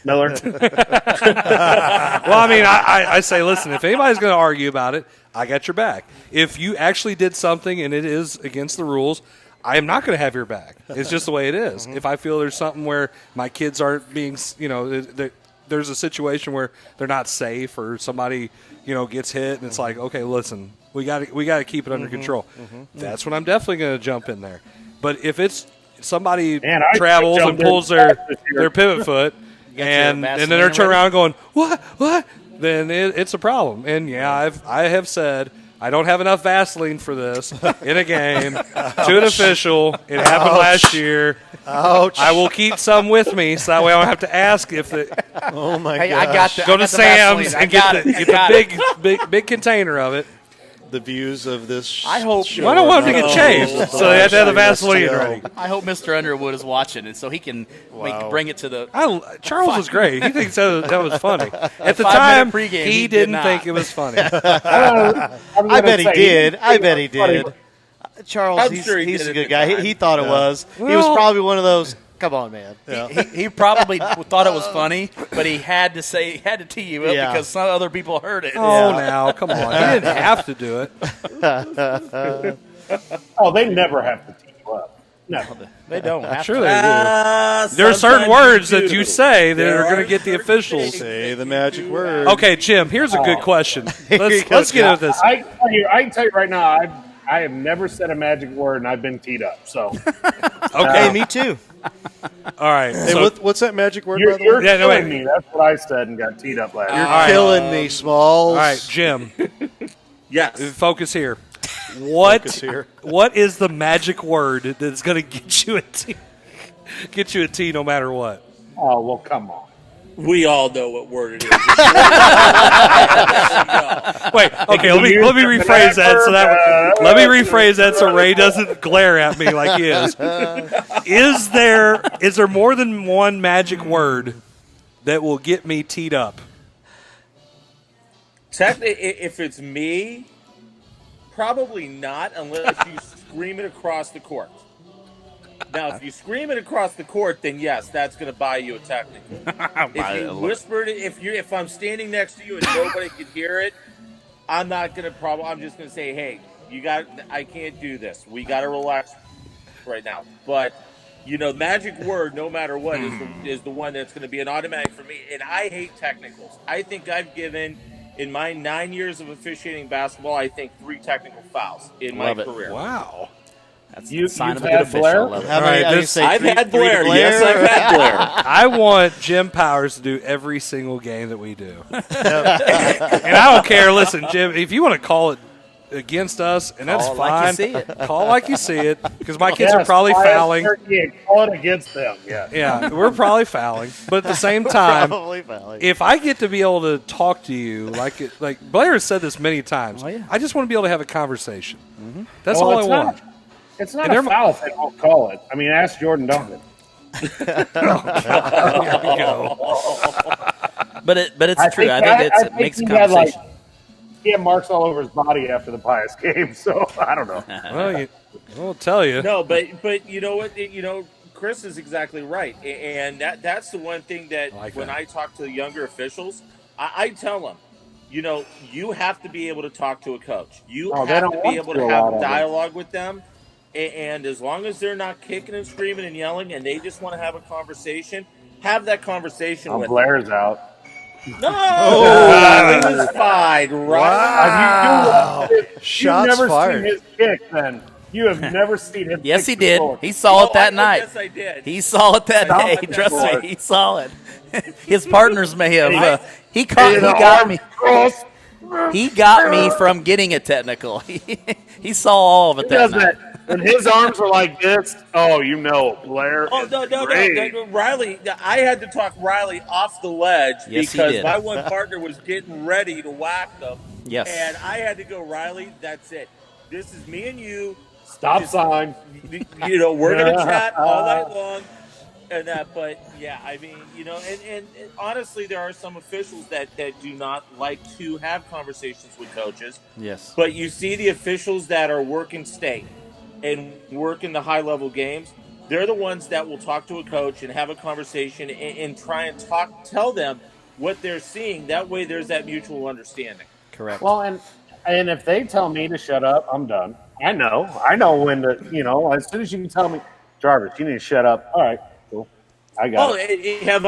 Miller. Well, I mean, I say, listen, if anybody's going to argue about it, I got your back. If you actually did something and it is against the rules, I am not going to have your back. It's just the way it is. If I feel there's something where my kids aren't being, there's a situation where they're not safe or somebody, gets hit and it's like, okay, listen, we got to keep it under control. That's when I'm definitely going to jump in there. But if it's somebody travels and pulls their pivot foot and then they're turning around going, what? Then it's a problem. And I have said I don't have enough Vaseline for this in a game to an official. It happened last year. Ouch. I will keep some with me so that way I don't have to ask if the. Oh my Hey, gosh. Go to Sam's and get the big container of it. The views of this. I hope. show I don't want them to are get not changed, those of so they have to have the Vaseline STL. ready. I hope Mr. Underwood is watching, and so he can bring it to the. Charles was great. He thinks that was funny. At the 5-minute time, pregame, he he didn't did think not. it was funny. I bet he did. Charles, I'm he's sure he a did good at guy. the time. He thought it was. He was Well- probably one of those. Come on, man. He probably thought it was funny, but he had to tee you up Yeah. because some other people heard it. Oh, now, come on. He didn't have to do it. Oh, they never have to tee you up. No, They don't. Have Sure to. they do. There are certain words that you say that are going to get the officials. Say the magic word. Okay, Jim, here's a good question. Let's get into this. I can tell you right now, I have never said a magic word and I've been teed up. So Okay. Hey, me too. All right. Hey, so- what's that magic word, by you're the way? Yeah, no, killing wait. me. That's what I said and got teed up last You're year. right. killing me, Smalls. all right, Jim, Yes. focus here. What Focus here. What is the magic word that's going to get you a T no matter what? Oh, well, come on. We all know what word it is. Wait, okay, let me rephrase that so Ray doesn't glare at me like he is. Is there more than one magic word that will get me teed up? Technically, if it's me, probably not unless you scream it across the court. Now, if you scream it across the court, then yes, that's going to buy you a technical. If you whispered it, if I'm standing next to you and nobody can hear it, I'm not going to I'm just going to say, hey, I can't do this. We got to relax right now. But, magic word, no matter what, is the one that's going to be an automatic for me. And I hate technicals. I think I've given, in my 9 years of officiating basketball, 3 technical fouls in my career. Wow. That's You- the sign you've of a good had official. Blair? I love it. How many? right, I this- say I've three- had three to Blair. Blair? Yes, I've had Blair. I want Jim Powers to do every single game that we do. And I don't care. Listen, Jim, if you want to call it against us, and that's Call it fine. like you see it. Call it like you see it, because my kids are Yes, probably quiet fouling. turkey and call it against them. Yeah. Yeah, we're probably fouling. But at the same time, Probably fouling. if I get to be able to talk to you, like Blair has said this many times, Oh, yeah. I just want to be able to have a conversation. That's Well, all I it's want. It's not And a foul if they don't call it. I mean, ask Jordan Duncan. Here we go. But it's true. I think it makes a he had, conversation. he had marks all over his body after the Pius game, so I don't know. Well, I'll tell you. No, but you know what? Chris is exactly right, and that's the one thing that when I talk to the younger officials, I tell them, you have to be able to talk to a coach. You Oh, they have don't to want be able to to a have lot a of it. dialogue with them, and as long as they're not kicking and screaming and yelling, and they just want to have a conversation, have that conversation with them. Blair's out. No, he was fine, right? You've Shots never fired. seen his kick, then. You have never seen him. Yes, kick he did. before. He saw it that night. Yes, I did. He saw it that Saw day. it Trust before. me, he saw it. His partners may have. He Hey, got the me. arm cross. He got me from getting a technical. He saw all of it Who that does night. that? When his arms were like this, Blair. Oh, no. Riley, I had to talk Riley off the ledge because my one partner was getting ready to whack them. Yes. And I had to go, Riley, that's it. This is me and you. Stop sign. We're going to chat all night long. And that, but yeah, I mean, and honestly, there are some officials that do not like to have conversations with coaches. Yes. But you see the officials that are working state and work in the high level games. They're the ones that will talk to a coach and have a conversation and try and tell them what they're seeing. That way, there's that mutual understanding. Correct. Well, and if they tell me to shut up, I'm done. I know when to. As soon as you can tell me, Jarvis, you need to shut up. All right. I got it. Have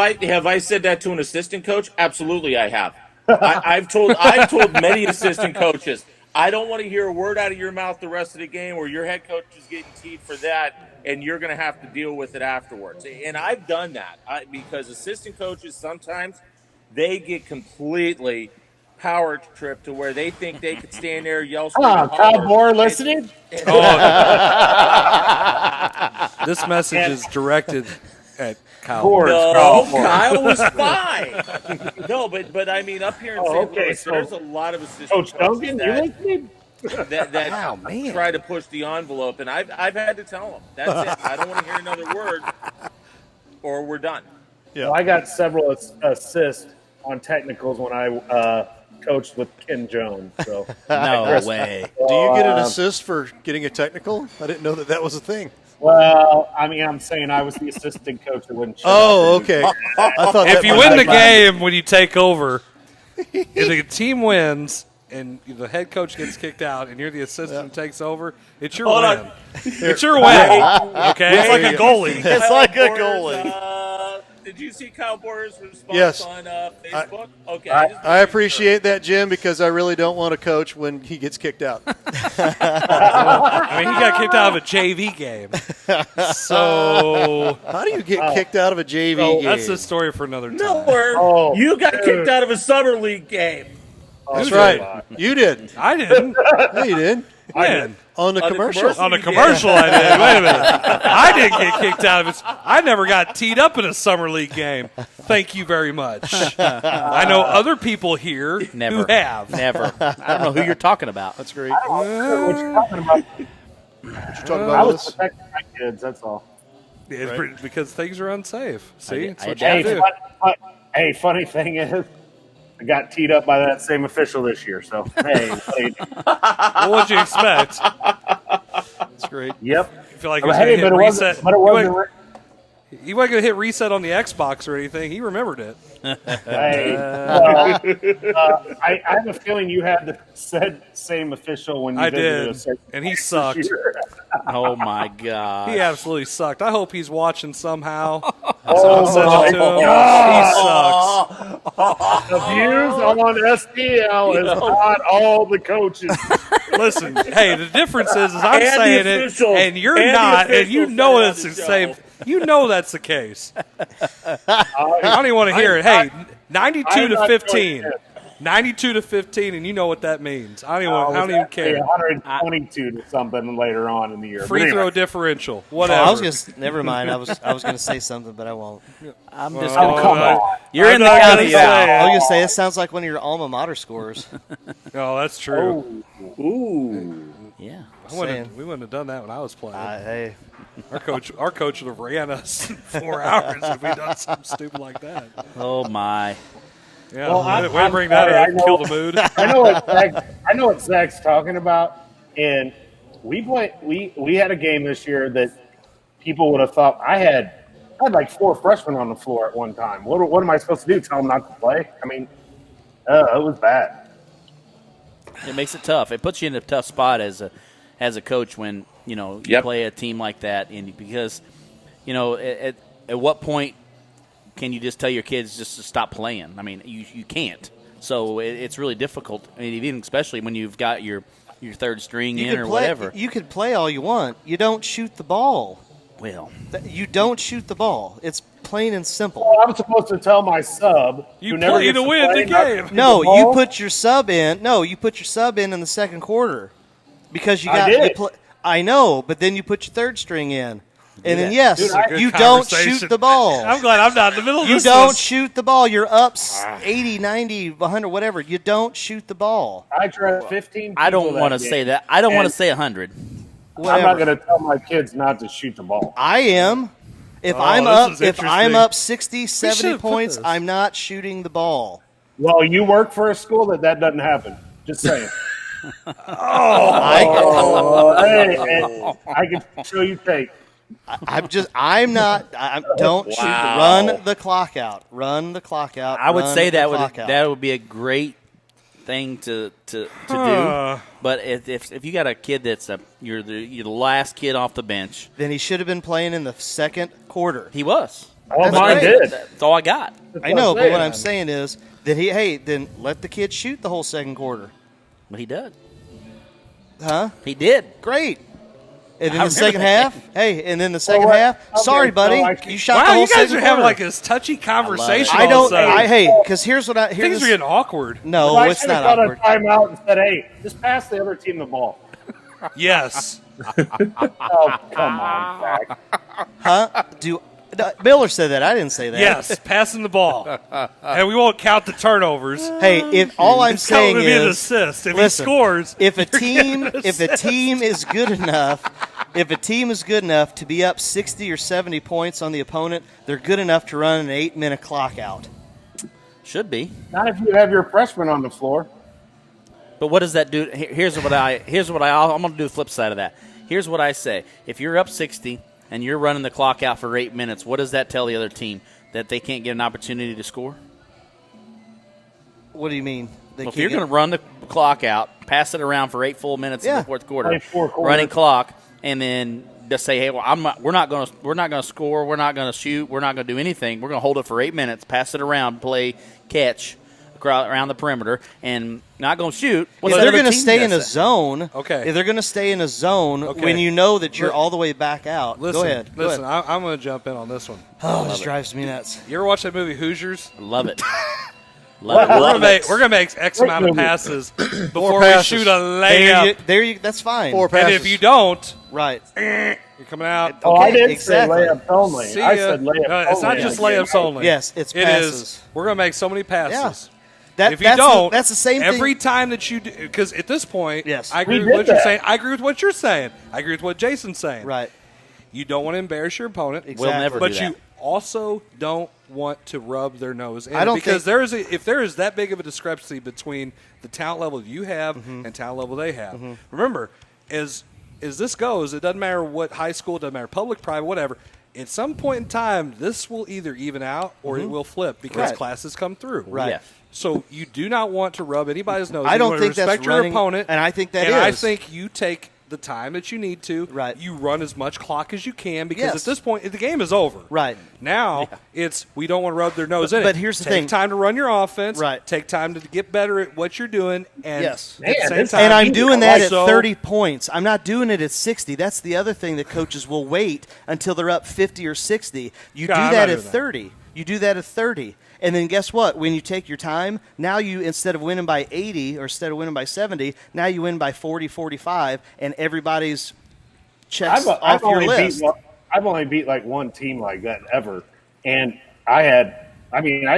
I said that to an assistant coach? Absolutely, I have. I've told many assistant coaches, I don't want to hear a word out of your mouth the rest of the game, or your head coach is getting teed for that, and you're going to have to deal with it afterwards. And I've done that because assistant coaches sometimes they get completely power tripped to where they think they could stand there, yell, scream, and Kyle holler. Moore listening. This message is directed at Kyle. Kyle was fine. No, but I mean, up here in St. Louis, there's a lot of assistant Coach coaches Duncan, that try to push the envelope, and I've had to tell them, that's it. I don't want to hear another word, or we're done. Yeah, well, I got several assists on technicals when I coached with Ken Jones. So no way. Do you get an assist for getting a technical? I didn't know that was a thing. Well, I mean, I'm saying I was the assistant coach that wouldn't show up. Okay. I thought if you win the game when you take over, if the team wins and the head coach gets kicked out and you're the assistant who takes over, it's your win. It's your win. Okay? It's like a goalie. It's like a goalie. Did you see Kyle Boyer's response on Facebook? Okay. I appreciate that, Jim, because I really don't want to coach when he gets kicked out. I mean, he got kicked out of a JV game. So how do you get kicked out of a JV game? That's a story for another time. No, you got kicked out of a summer league game. That's right. You did. I didn't. No, you did. When? On the commercial. On the commercial, I did. Wait a minute. I didn't get kicked out of it. I never got teed up in a summer league game. Thank you very much. I know other people here who have. Never. I don't know who you're talking about. That's great. What you're talking about? I was protecting my kids. That's all. Right. Because things are unsafe. See, Hey, funny thing is, I got teed up by that same official this year. So, hey. Well, what'd you expect? That's great. Yep. I feel like he was going to hit reset. He wasn't going to hit reset on the Xbox or anything. He remembered it. Hey, I have a feeling you had the same official when you visited us. And he sucked. Oh, my God. He absolutely sucked. I hope he's watching somehow. Oh, my God. He sucks. The views on STL is not all the coaches. Listen, hey, the difference is I'm saying it, and you're not, and you know it's the same. You know that's the case. I don't even want to hear it. Hey, 92 to 15. 92 to 15, and you know what that means. I don't even care. 122 to something later on in the year. Free throw differential, whatever. Never mind. I was going to say something, but I won't. I'm just come on. You're in the county. I was going to say it sounds like one of your alma mater scores. Oh, that's true. Ooh. Yeah. We wouldn't have done that when I was playing. Hey. Our coach would have ran us in 4 hours if we'd done something stupid like that. Oh my! Yeah, well, way to bring that up, kill the mood. I know what Zach's talking about, and we had a game this year that people would have thought I had like 4 freshmen on the floor at one time. What am I supposed to do? Tell them not to play? I mean, it was bad. It makes it tough. It puts you in a tough spot as a coach when you play a team like that, and because at what point can you just tell your kids just to stop playing? I mean, you can't. So it's really difficult. I mean, even especially when you've got your third string in or whatever. You could play all you want. You don't shoot the ball. Well, you don't shoot the ball. It's plain and simple. Well, I'm supposed to tell my sub you play to win the game. No, you put your sub in. No, you put your sub in the second quarter because you got. I know, but then you put your third string in. And then, yes, Dude, you don't shoot the ball. I'm glad I'm not in the middle of this. You don't shoot the ball. You're up 80, 90, 100, whatever. You don't shoot the ball. I dressed 15 I don't want to say that. I don't want to say 100. I'm not going to tell my kids not to shoot the ball. I am. If I'm up 60, 70 points, I'm not shooting the ball. Well, you work for a school that doesn't happen. Just saying. Hey, I can show you tape. Don't shoot. Run the clock out. Run the clock out. I would say that would be a great thing to do. But if you got a kid that's you're the last kid off the bench, then he should have been playing in the second quarter. He was. Oh, mine did. That's all I got. I know, but what I'm saying is that then let the kid shoot the whole second quarter. But he did. Huh? He did. Great. And then the second half? Hey, and then the second half? Sorry, buddy. You shot the whole you guys are having quarter. like this touchy conversation. Because here's what I... Things are getting awkward. No, it's not awkward. I timeout and said, hey, just pass the other team the ball. Yes. Oh, come on, Zach. Huh? Miller said that. I didn't say that. Yes, passing the ball. And we won't count the turnovers. Hey, if all I'm saying is... It's an assist. If he scores... If a team is good enough... If a team is good enough to be up 60 or 70 points on the opponent, they're good enough to run an 8-minute clock out. Should be. Not if you have your freshman on the floor. But what does that do? Here's what I'm going to do the flip side of that. Here's what I say. If you're up 60 and you're running the clock out for 8 minutes, what does that tell the other team? That they can't get an opportunity to score? What do you mean? If you're going to run the clock out, pass it around for 8 full minutes in the fourth quarter, quarters. running clock, and then just say, hey, well, we're not going to score, we're not going to shoot, we're not going to do anything. We're going to hold it for 8 minutes, pass it around, play catch around the perimeter, and not going to shoot. If they're going to stay in a zone, okay. If they're going to stay in a zone when you know that you're all the way back out, go ahead. Listen, I'm going to jump in on this one. Oh, this drives me nuts. You ever watch that movie Hoosiers? Love it. We're gonna make X amount of passes before we shoot a layup. That's fine. 4 passes. And if you don't, right, you're coming out. Oh, I didn't say layups only. I said layups only. It's not just layups only. Yes, it's passes. We're gonna make so many passes. Yeah. If you don't, that's the same thing. Every time that you do, because at this point, yes, I agree with what you're saying. I agree with what you're saying. I agree with what Jason's saying. Right. You don't want to embarrass your opponent. Exactly. We'll never do that. But you also don't want to rub their nose in. I don't because if there is that big of a discrepancy between the talent level you have and talent level they have. Remember, as this goes, it doesn't matter what high school, it doesn't matter public, private, whatever. At some point in time, this will either even out or it will flip because classes come through. Right. Yeah. So you do not want to rub anybody's nose. I don't you think want to respect that's your running, opponent, and I think that and is. I think you take the time that you need to. Right. You run as much clock as you can because at this point the game is over. Right. Now it's we don't want to rub their nose in it. But here's the thing: thing. time to run your offense. Right. Take time to get better at what you're doing. And yes. at the same time, and I'm doing that at 30 points. I'm not doing it at 60. That's the other thing that coaches will wait until they're up 50 or 60. You do that at 30. You do that at 30. And then guess what? When you take your time, now you, instead of winning by 80 or instead of winning by 70, now you win by 40, 45, and everybody's checks off your list. I've only beat like one team like that ever. And I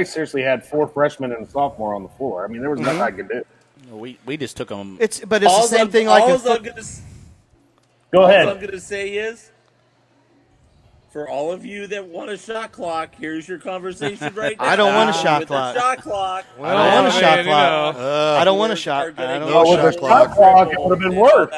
seriously had 4 freshmen and a sophomore on the floor. I mean, there was nothing I could do. We just took them. But it's the same thing like Go ahead. All I'm going to say is, for all of you that want a shot clock, here's your conversation right now. I don't want a shot clock. Shot clock. I don't want a shot clock. I don't want a shot. I don't want a shot clock. It would have been worse.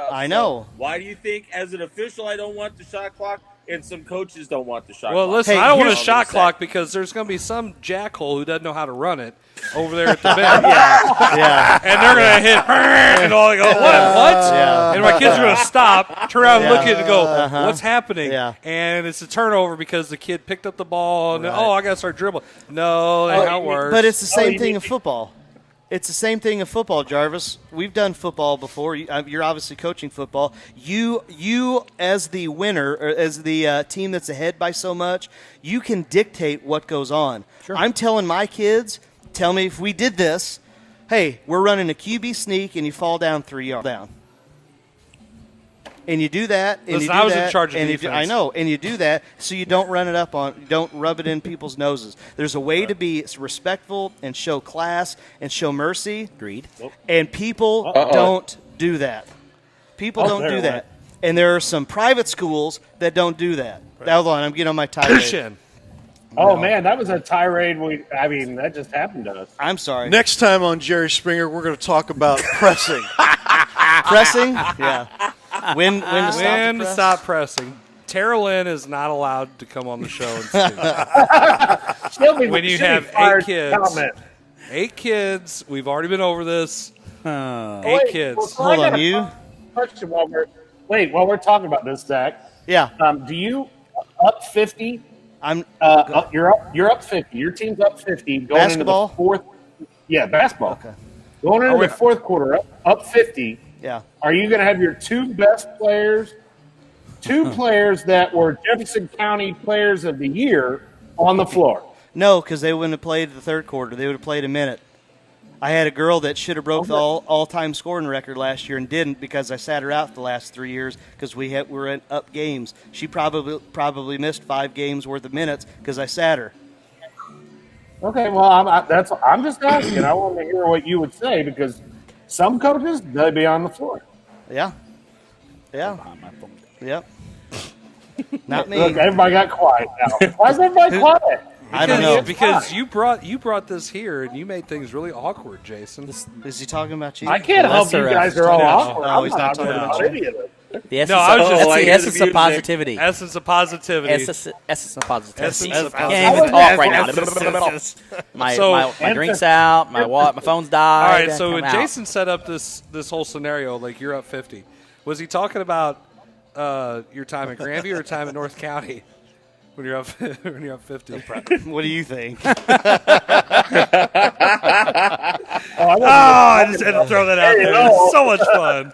I know. Why do you think, as an official, I don't want the shot clock, and some coaches don't want the shot clock? Well, listen, I don't want a shot clock because there's going to be some jackhole who doesn't know how to run it over there at the bench. Yeah. And they're going to hit, and all they go, what? Yeah. And my kids are going to stop, turn around and look at it and go, what's happening? Yeah. And it's a turnover because the kid picked up the ball and, I got to start dribbling. No, that's how it works. But it's the same thing in football. It's the same thing in football, Jarvis. We've done football before. You're obviously coaching football. You as the winner, or as the team that's ahead by so much, you can dictate what goes on. Sure. I'm telling my kids, tell me if we did this, hey, we're running a QB sneak and you fall down 3 yards down. And you do that, and Listen, you do I was that, in charge of and defense. I know, and you do that so you don't don't rub it in people's noses. There's a way to be respectful and show class and show mercy. Agreed. And people don't do that. People don't do that. And there are some private schools that don't do that. Hold on, I'm getting on my tirade. Oh, man, that was a tirade. That just happened to us. I'm sorry. Next time on Jerry Springer, we're going to talk about pressing. Pressing? Yeah. When to stop pressing. Tara Lynn is not allowed to come on the show and speak. When you have 8 kids. 8 kids. We've already been over this. 8 kids. Hold on, you? Question while we're talking about this, Zach. Yeah. Do you up 50? I'm. You're up 50. Your team's up 50. Going Basketball? into the fourth. Yeah, basketball. Okay. Going into the fourth quarter, up 50. Yeah. Are you going to have your 2 best players, 2 players that were Jefferson County Players of the Year, on the floor? No, because they wouldn't have played the third quarter. They would have played a minute. I had a girl that should have broke the all-time scoring record last year and didn't because I sat her out the last 3 years because we were in up games. She probably missed 5 games worth of minutes because I sat her. Okay, well, I'm just asking. I want to hear what you would say because some coaches, they'd be on the floor. Yeah. Yep. Not me. Look, everybody got quiet now. Why is everybody quiet? I don't know. Because you brought this here and you made things really awkward, Jason. Is he talking about you? I can't help you guys are all awkward. No, he's not talking about any of it. The essence of positivity. Essence of positivity. Essence of positivity. Essence of I can't even talk right now. My drink's out. My phone's died. All right, so when Jason set up this whole scenario, like you're up 50, was he talking about your time at Grandview or time at North County? When you're up 50. What do you think? I just had to throw that out there. It's so much fun.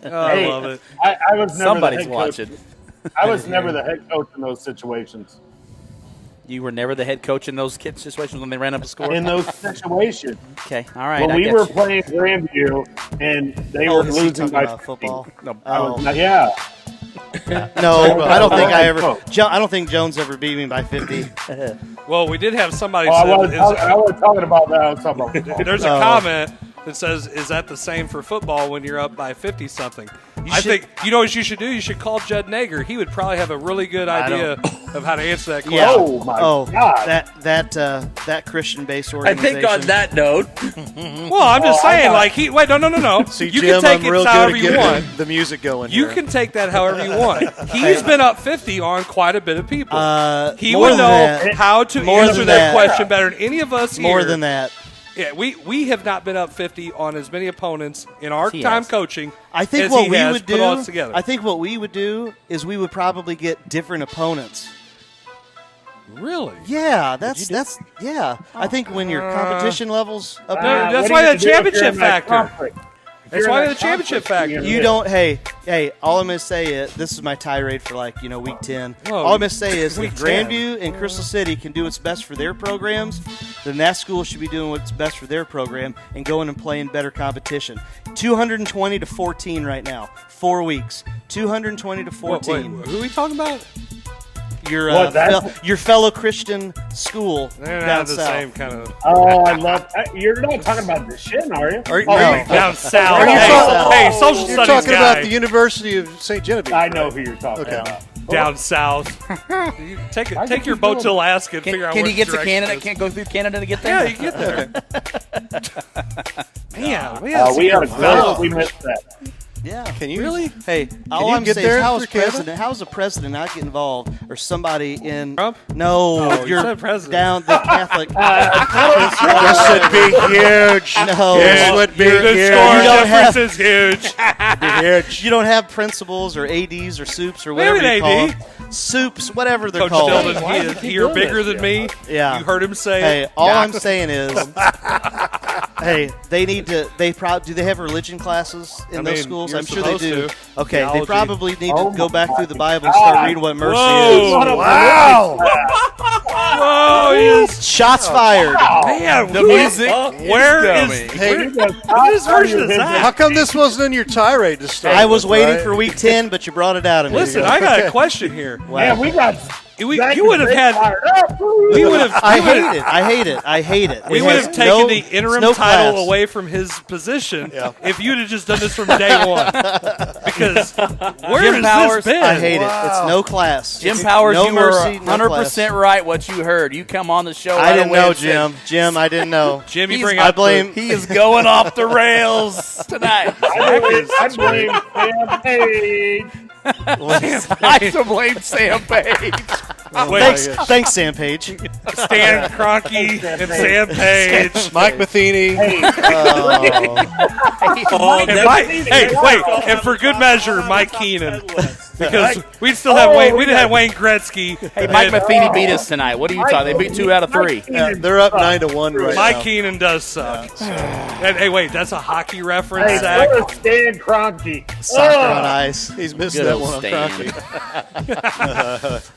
I love it. I was never Somebody's watching. I was never the head coach in those situations. You were never the head coach in those situations when they ran up a score? In those situations. Okay, all right. When we were playing Grandview and they were losing by football. Yeah. No, I don't think I don't think Jones ever beat me by 50. Well, we did have somebody. I wasn't talking about that. I was talking about football. There's a comment that says, "Is that the same for football when you're up by 50 something?" I think you know what you should do. You should call Judd Nager. He would probably have a really good idea of how to answer that question. Yeah. Oh my God! That Christian-based I organization. think on that note. Well, I'm just saying, no. See, You Jim, can take I'm real it however good at you getting want. the music going. You here. can take that however you want. He's been up 50 on quite a bit of people. He more would than know that. how to More answer than that that. question better than any of us here. More than that. Yeah, we have not been up 50 on as many opponents in our He time has. coaching. I think as what he we has would put do. all together. I think what we would do is we would probably get different opponents. Really? Yeah, yeah. I think when your competition levels up there, that's why the championship factor. That's why the championship factor. you don't. Hey, all I'm gonna say is this is my tirade for week 10. Whoa, all I'm gonna say is week if 10. Grandview and Crystal City can do what's best for their programs, then that school should be doing what's best for their program and going and playing better competition. 220 to 14 right now. 4 weeks. 220 to 14. Wait, who are we talking about? Your fellow Christian school They're down not the south. same kind of. Oh, I love. You're not talking about the shin, are you? No. Down south. Hey, social you're studies talking guy. about the University of St. Genevieve. I know who you're talking about. Down south. You take your boat to Alaska and figure out. Can what you get to direction Canada? it is. Can't go through Canada to get there. Yeah, you get there. Man, we had a fellow. We missed that. Yeah. Can you really? Hey, all you I'm get saying there is how is through Canada? president? How is a president not get involved or somebody in? Trump? No, you you're said president. down the Catholic. This would be huge. No, This would be The huge. score You don't have- difference is huge. You don't have principals or ads or soups or We have whatever an you call AD. them. Soups, whatever they're Coach called. Dillon, you're bigger than me. Yeah. You heard him say Hey, it. all I'm saying is, hey, they need to. Do they have religion classes in those schools? you're I'm sure they do. supposed to. Okay, Theology. they probably need to Oh go back my through the Bible and God. start reading what mercy Whoa. is. Wow. Whoa! Shots fired. Man, The music. Where is this version of Zach? How come this wasn't in your tirade to start? I was with, waiting right? for week 10, but you brought it out of me. Listen, I got a question here. Man, we got. You would have had. We would have. I hate it. We would have taken the interim title away from his position if you'd have just done this from day one. Because where has this been? I hate it. It's no class. Jim Powers, no you were mercy, no 100% right what you heard. You come on the show. I right didn't away know, and said, Jim. I didn't know. Jim, you He's- bring I up blame. He is going off the rails tonight. I blame Sam Page. I to blame Sam Page. Thanks, Sam Page. Stan Kroenke and Sam Page. Mike Matheny. And for good measure, Mike Keenan. Because we'd still have Wayne. We'd have had Wayne Gretzky. Hey, Mike Matheny beat us tonight. What are you talking? They beat 2 out of 3. They're up 9-1 right Mike now. Keenan does suck. And, hey, wait, that's a hockey reference, Hey, Zach. poor Stan Kroenke. Soccer on ice. He's missed Good that old one on Stan. Kroenke.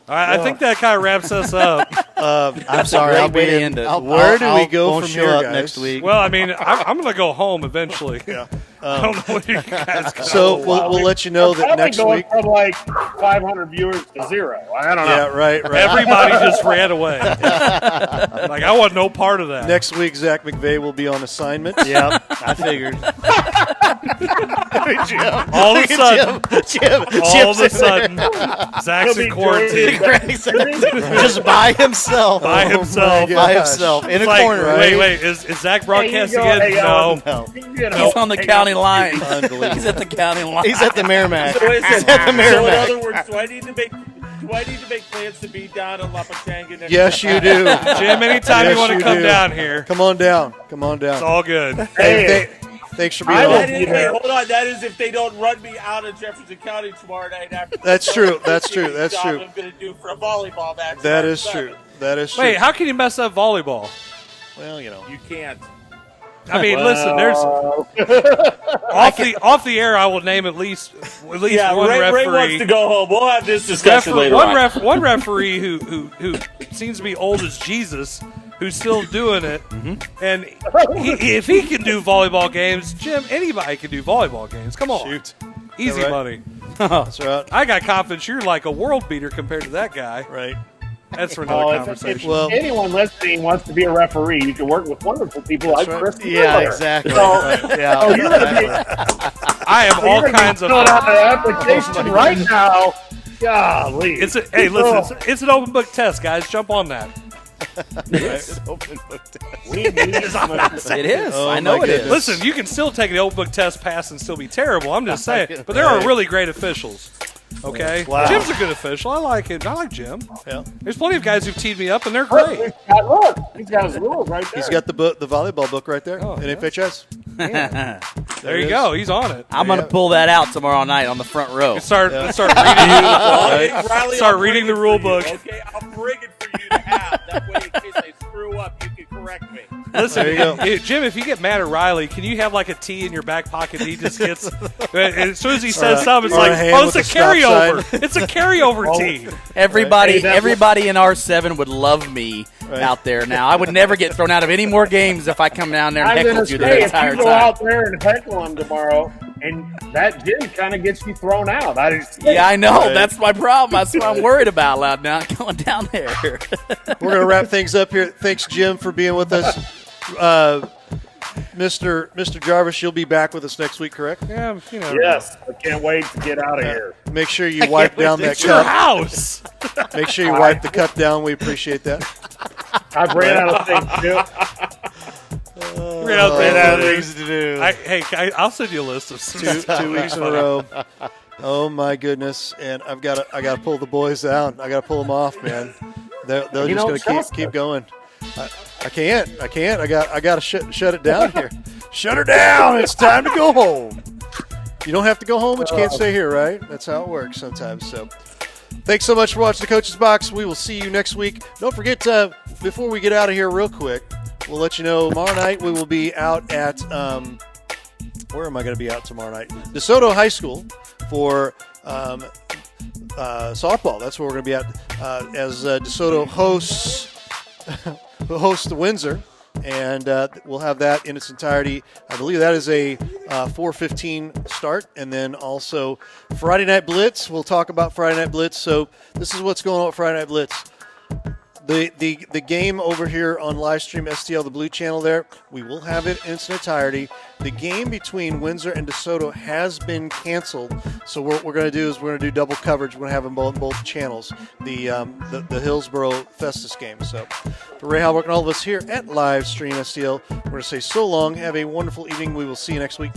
All right, I think that kind of wraps us up. I'm sorry. Great I'll be way to in. end it. Where do we go won't from show here, up guys? next week? Well, I mean, I'm going to go home eventually. Yeah. I don't know what you guys got. So we'll let you know that next going week. from like 500 viewers to 0. I don't know. Yeah, right. Everybody just ran away. Like, I want no part of that. Next week, Zach McVey will be on assignment. Yep, I figured. All of a sudden, all of a sudden, Zach's He'll in be quarantine. Just by himself. By himself. By himself. In a It's like, corner. wait, is Zach broadcasting again? No. No. He's on the county line. Unbelievable. He's at the county line. He's at the Merrimack. So, is He's it, at the so in Merrimack. other words, do I need to make plans to be down in La Pachanga next Yes, you do. Jim, anytime you Yes, want to you come do. down here, Come on down. Come on it's down. all good. Hey, thanks for being on. That is, wait, hold on. That is if they don't run me out of Jefferson County tomorrow night after. That's true. That's true. That's job true. I'm going to do for a volleyball match. That on is Sunday. true. That is true. Wait, how can you mess up volleyball? Well, you know. You can't. I mean, listen, there's off the air. I will name at least Yeah, one Ray referee. wants to go home. We'll have this discussion later on. One referee who seems to be old as Jesus, who's still doing it, and if he can do volleyball games, Jim, anybody can do volleyball games. Come on, Shoot. easy Right. money. That's right. I got confidence you're like a world beater compared to that guy. Right. That's for another If conversation. Well- anyone listening wants to be a referee, you can work with wonderful people like right. Chris Yeah, Miller. exactly. So, Yeah, so you're going to be I have all kinds of. filling out an application right now. Golly. It's a, hey, listen, it's an open book test, guys. Jump on that. We need some It is. Oh, I know my it is. goodness. Listen, you can still take an open book test, pass, and still be terrible. I'm just saying. But there are really great officials. Okay? Wow. Jim's a good official. I like it. I like Jim. Yeah. There's plenty of guys who've teed me up, and they're great. He's got his rules right there. He's got the book, the volleyball book right there. Oh, NFHS. There you it go. He's on it. I'm going to pull that out tomorrow night on the front row. Let's start reading. Riley, Start I'll reading bring the it rule for book. You, okay, I'll bring it for you to have. That way, in case I screw up, you can correct me. Listen, There you go. Jim, if you get mad at Riley, can you have like a T in your back pocket and he just gets, as soon as he says something, it's or a like, hand oh, it's a with a stop carryover. sign. It's a carryover T. Everybody, Hey, everybody in R7 would love me out there now. I would never get thrown out of any more games if I come down there and I'm heckle going you to the say, if entire you go time. out there and heckle him tomorrow, and that gym kind of gets you thrown out. Yeah, I know. Right. That's my problem. That's what I'm worried about loud now going down there. We're going to wrap things up here. Thanks, Jim, for being with us. Mr. Jarvis, you'll be back with us next week, correct? Yeah, you know. Yes, I can't wait to get out of here. Make sure you wipe down that It's your cup. house. Make sure you wipe the cup down. We appreciate that. I've ran out of things to do. Ran out there. things to do. I'll send you a list of some 2 weeks in a row. Oh my goodness! And I got to pull the boys out. I got to pull them off, man. They're just going to keep going. I can't. I got to shut it down here. Shut her down. It's time to go home. You don't have to go home, but you can't stay here, right? That's how it works sometimes. So, thanks so much for watching the Coach's Box. We will see you next week. Don't forget to, before we get out of here, real quick, we'll let you know tomorrow night we will be out at. Where am I going to be out tomorrow night? DeSoto High School for softball. That's where we're going to be at as DeSoto hosts the Windsor. And we'll have that in its entirety. I believe that is a 4:15 start. And then also Friday Night Blitz. We'll talk about Friday Night Blitz. So this is what's going on with Friday Night Blitz. The game over here on Livestream STL, the blue channel there, we will have it in its entirety. The game between Windsor and DeSoto has been canceled. So what we're going to do is we're going to do double coverage. We're going to have them on both channels, the Hillsboro Festus game. So for Ray Halbrook and all of us here at Livestream STL, we're going to say so long. Have a wonderful evening. We will see you next week.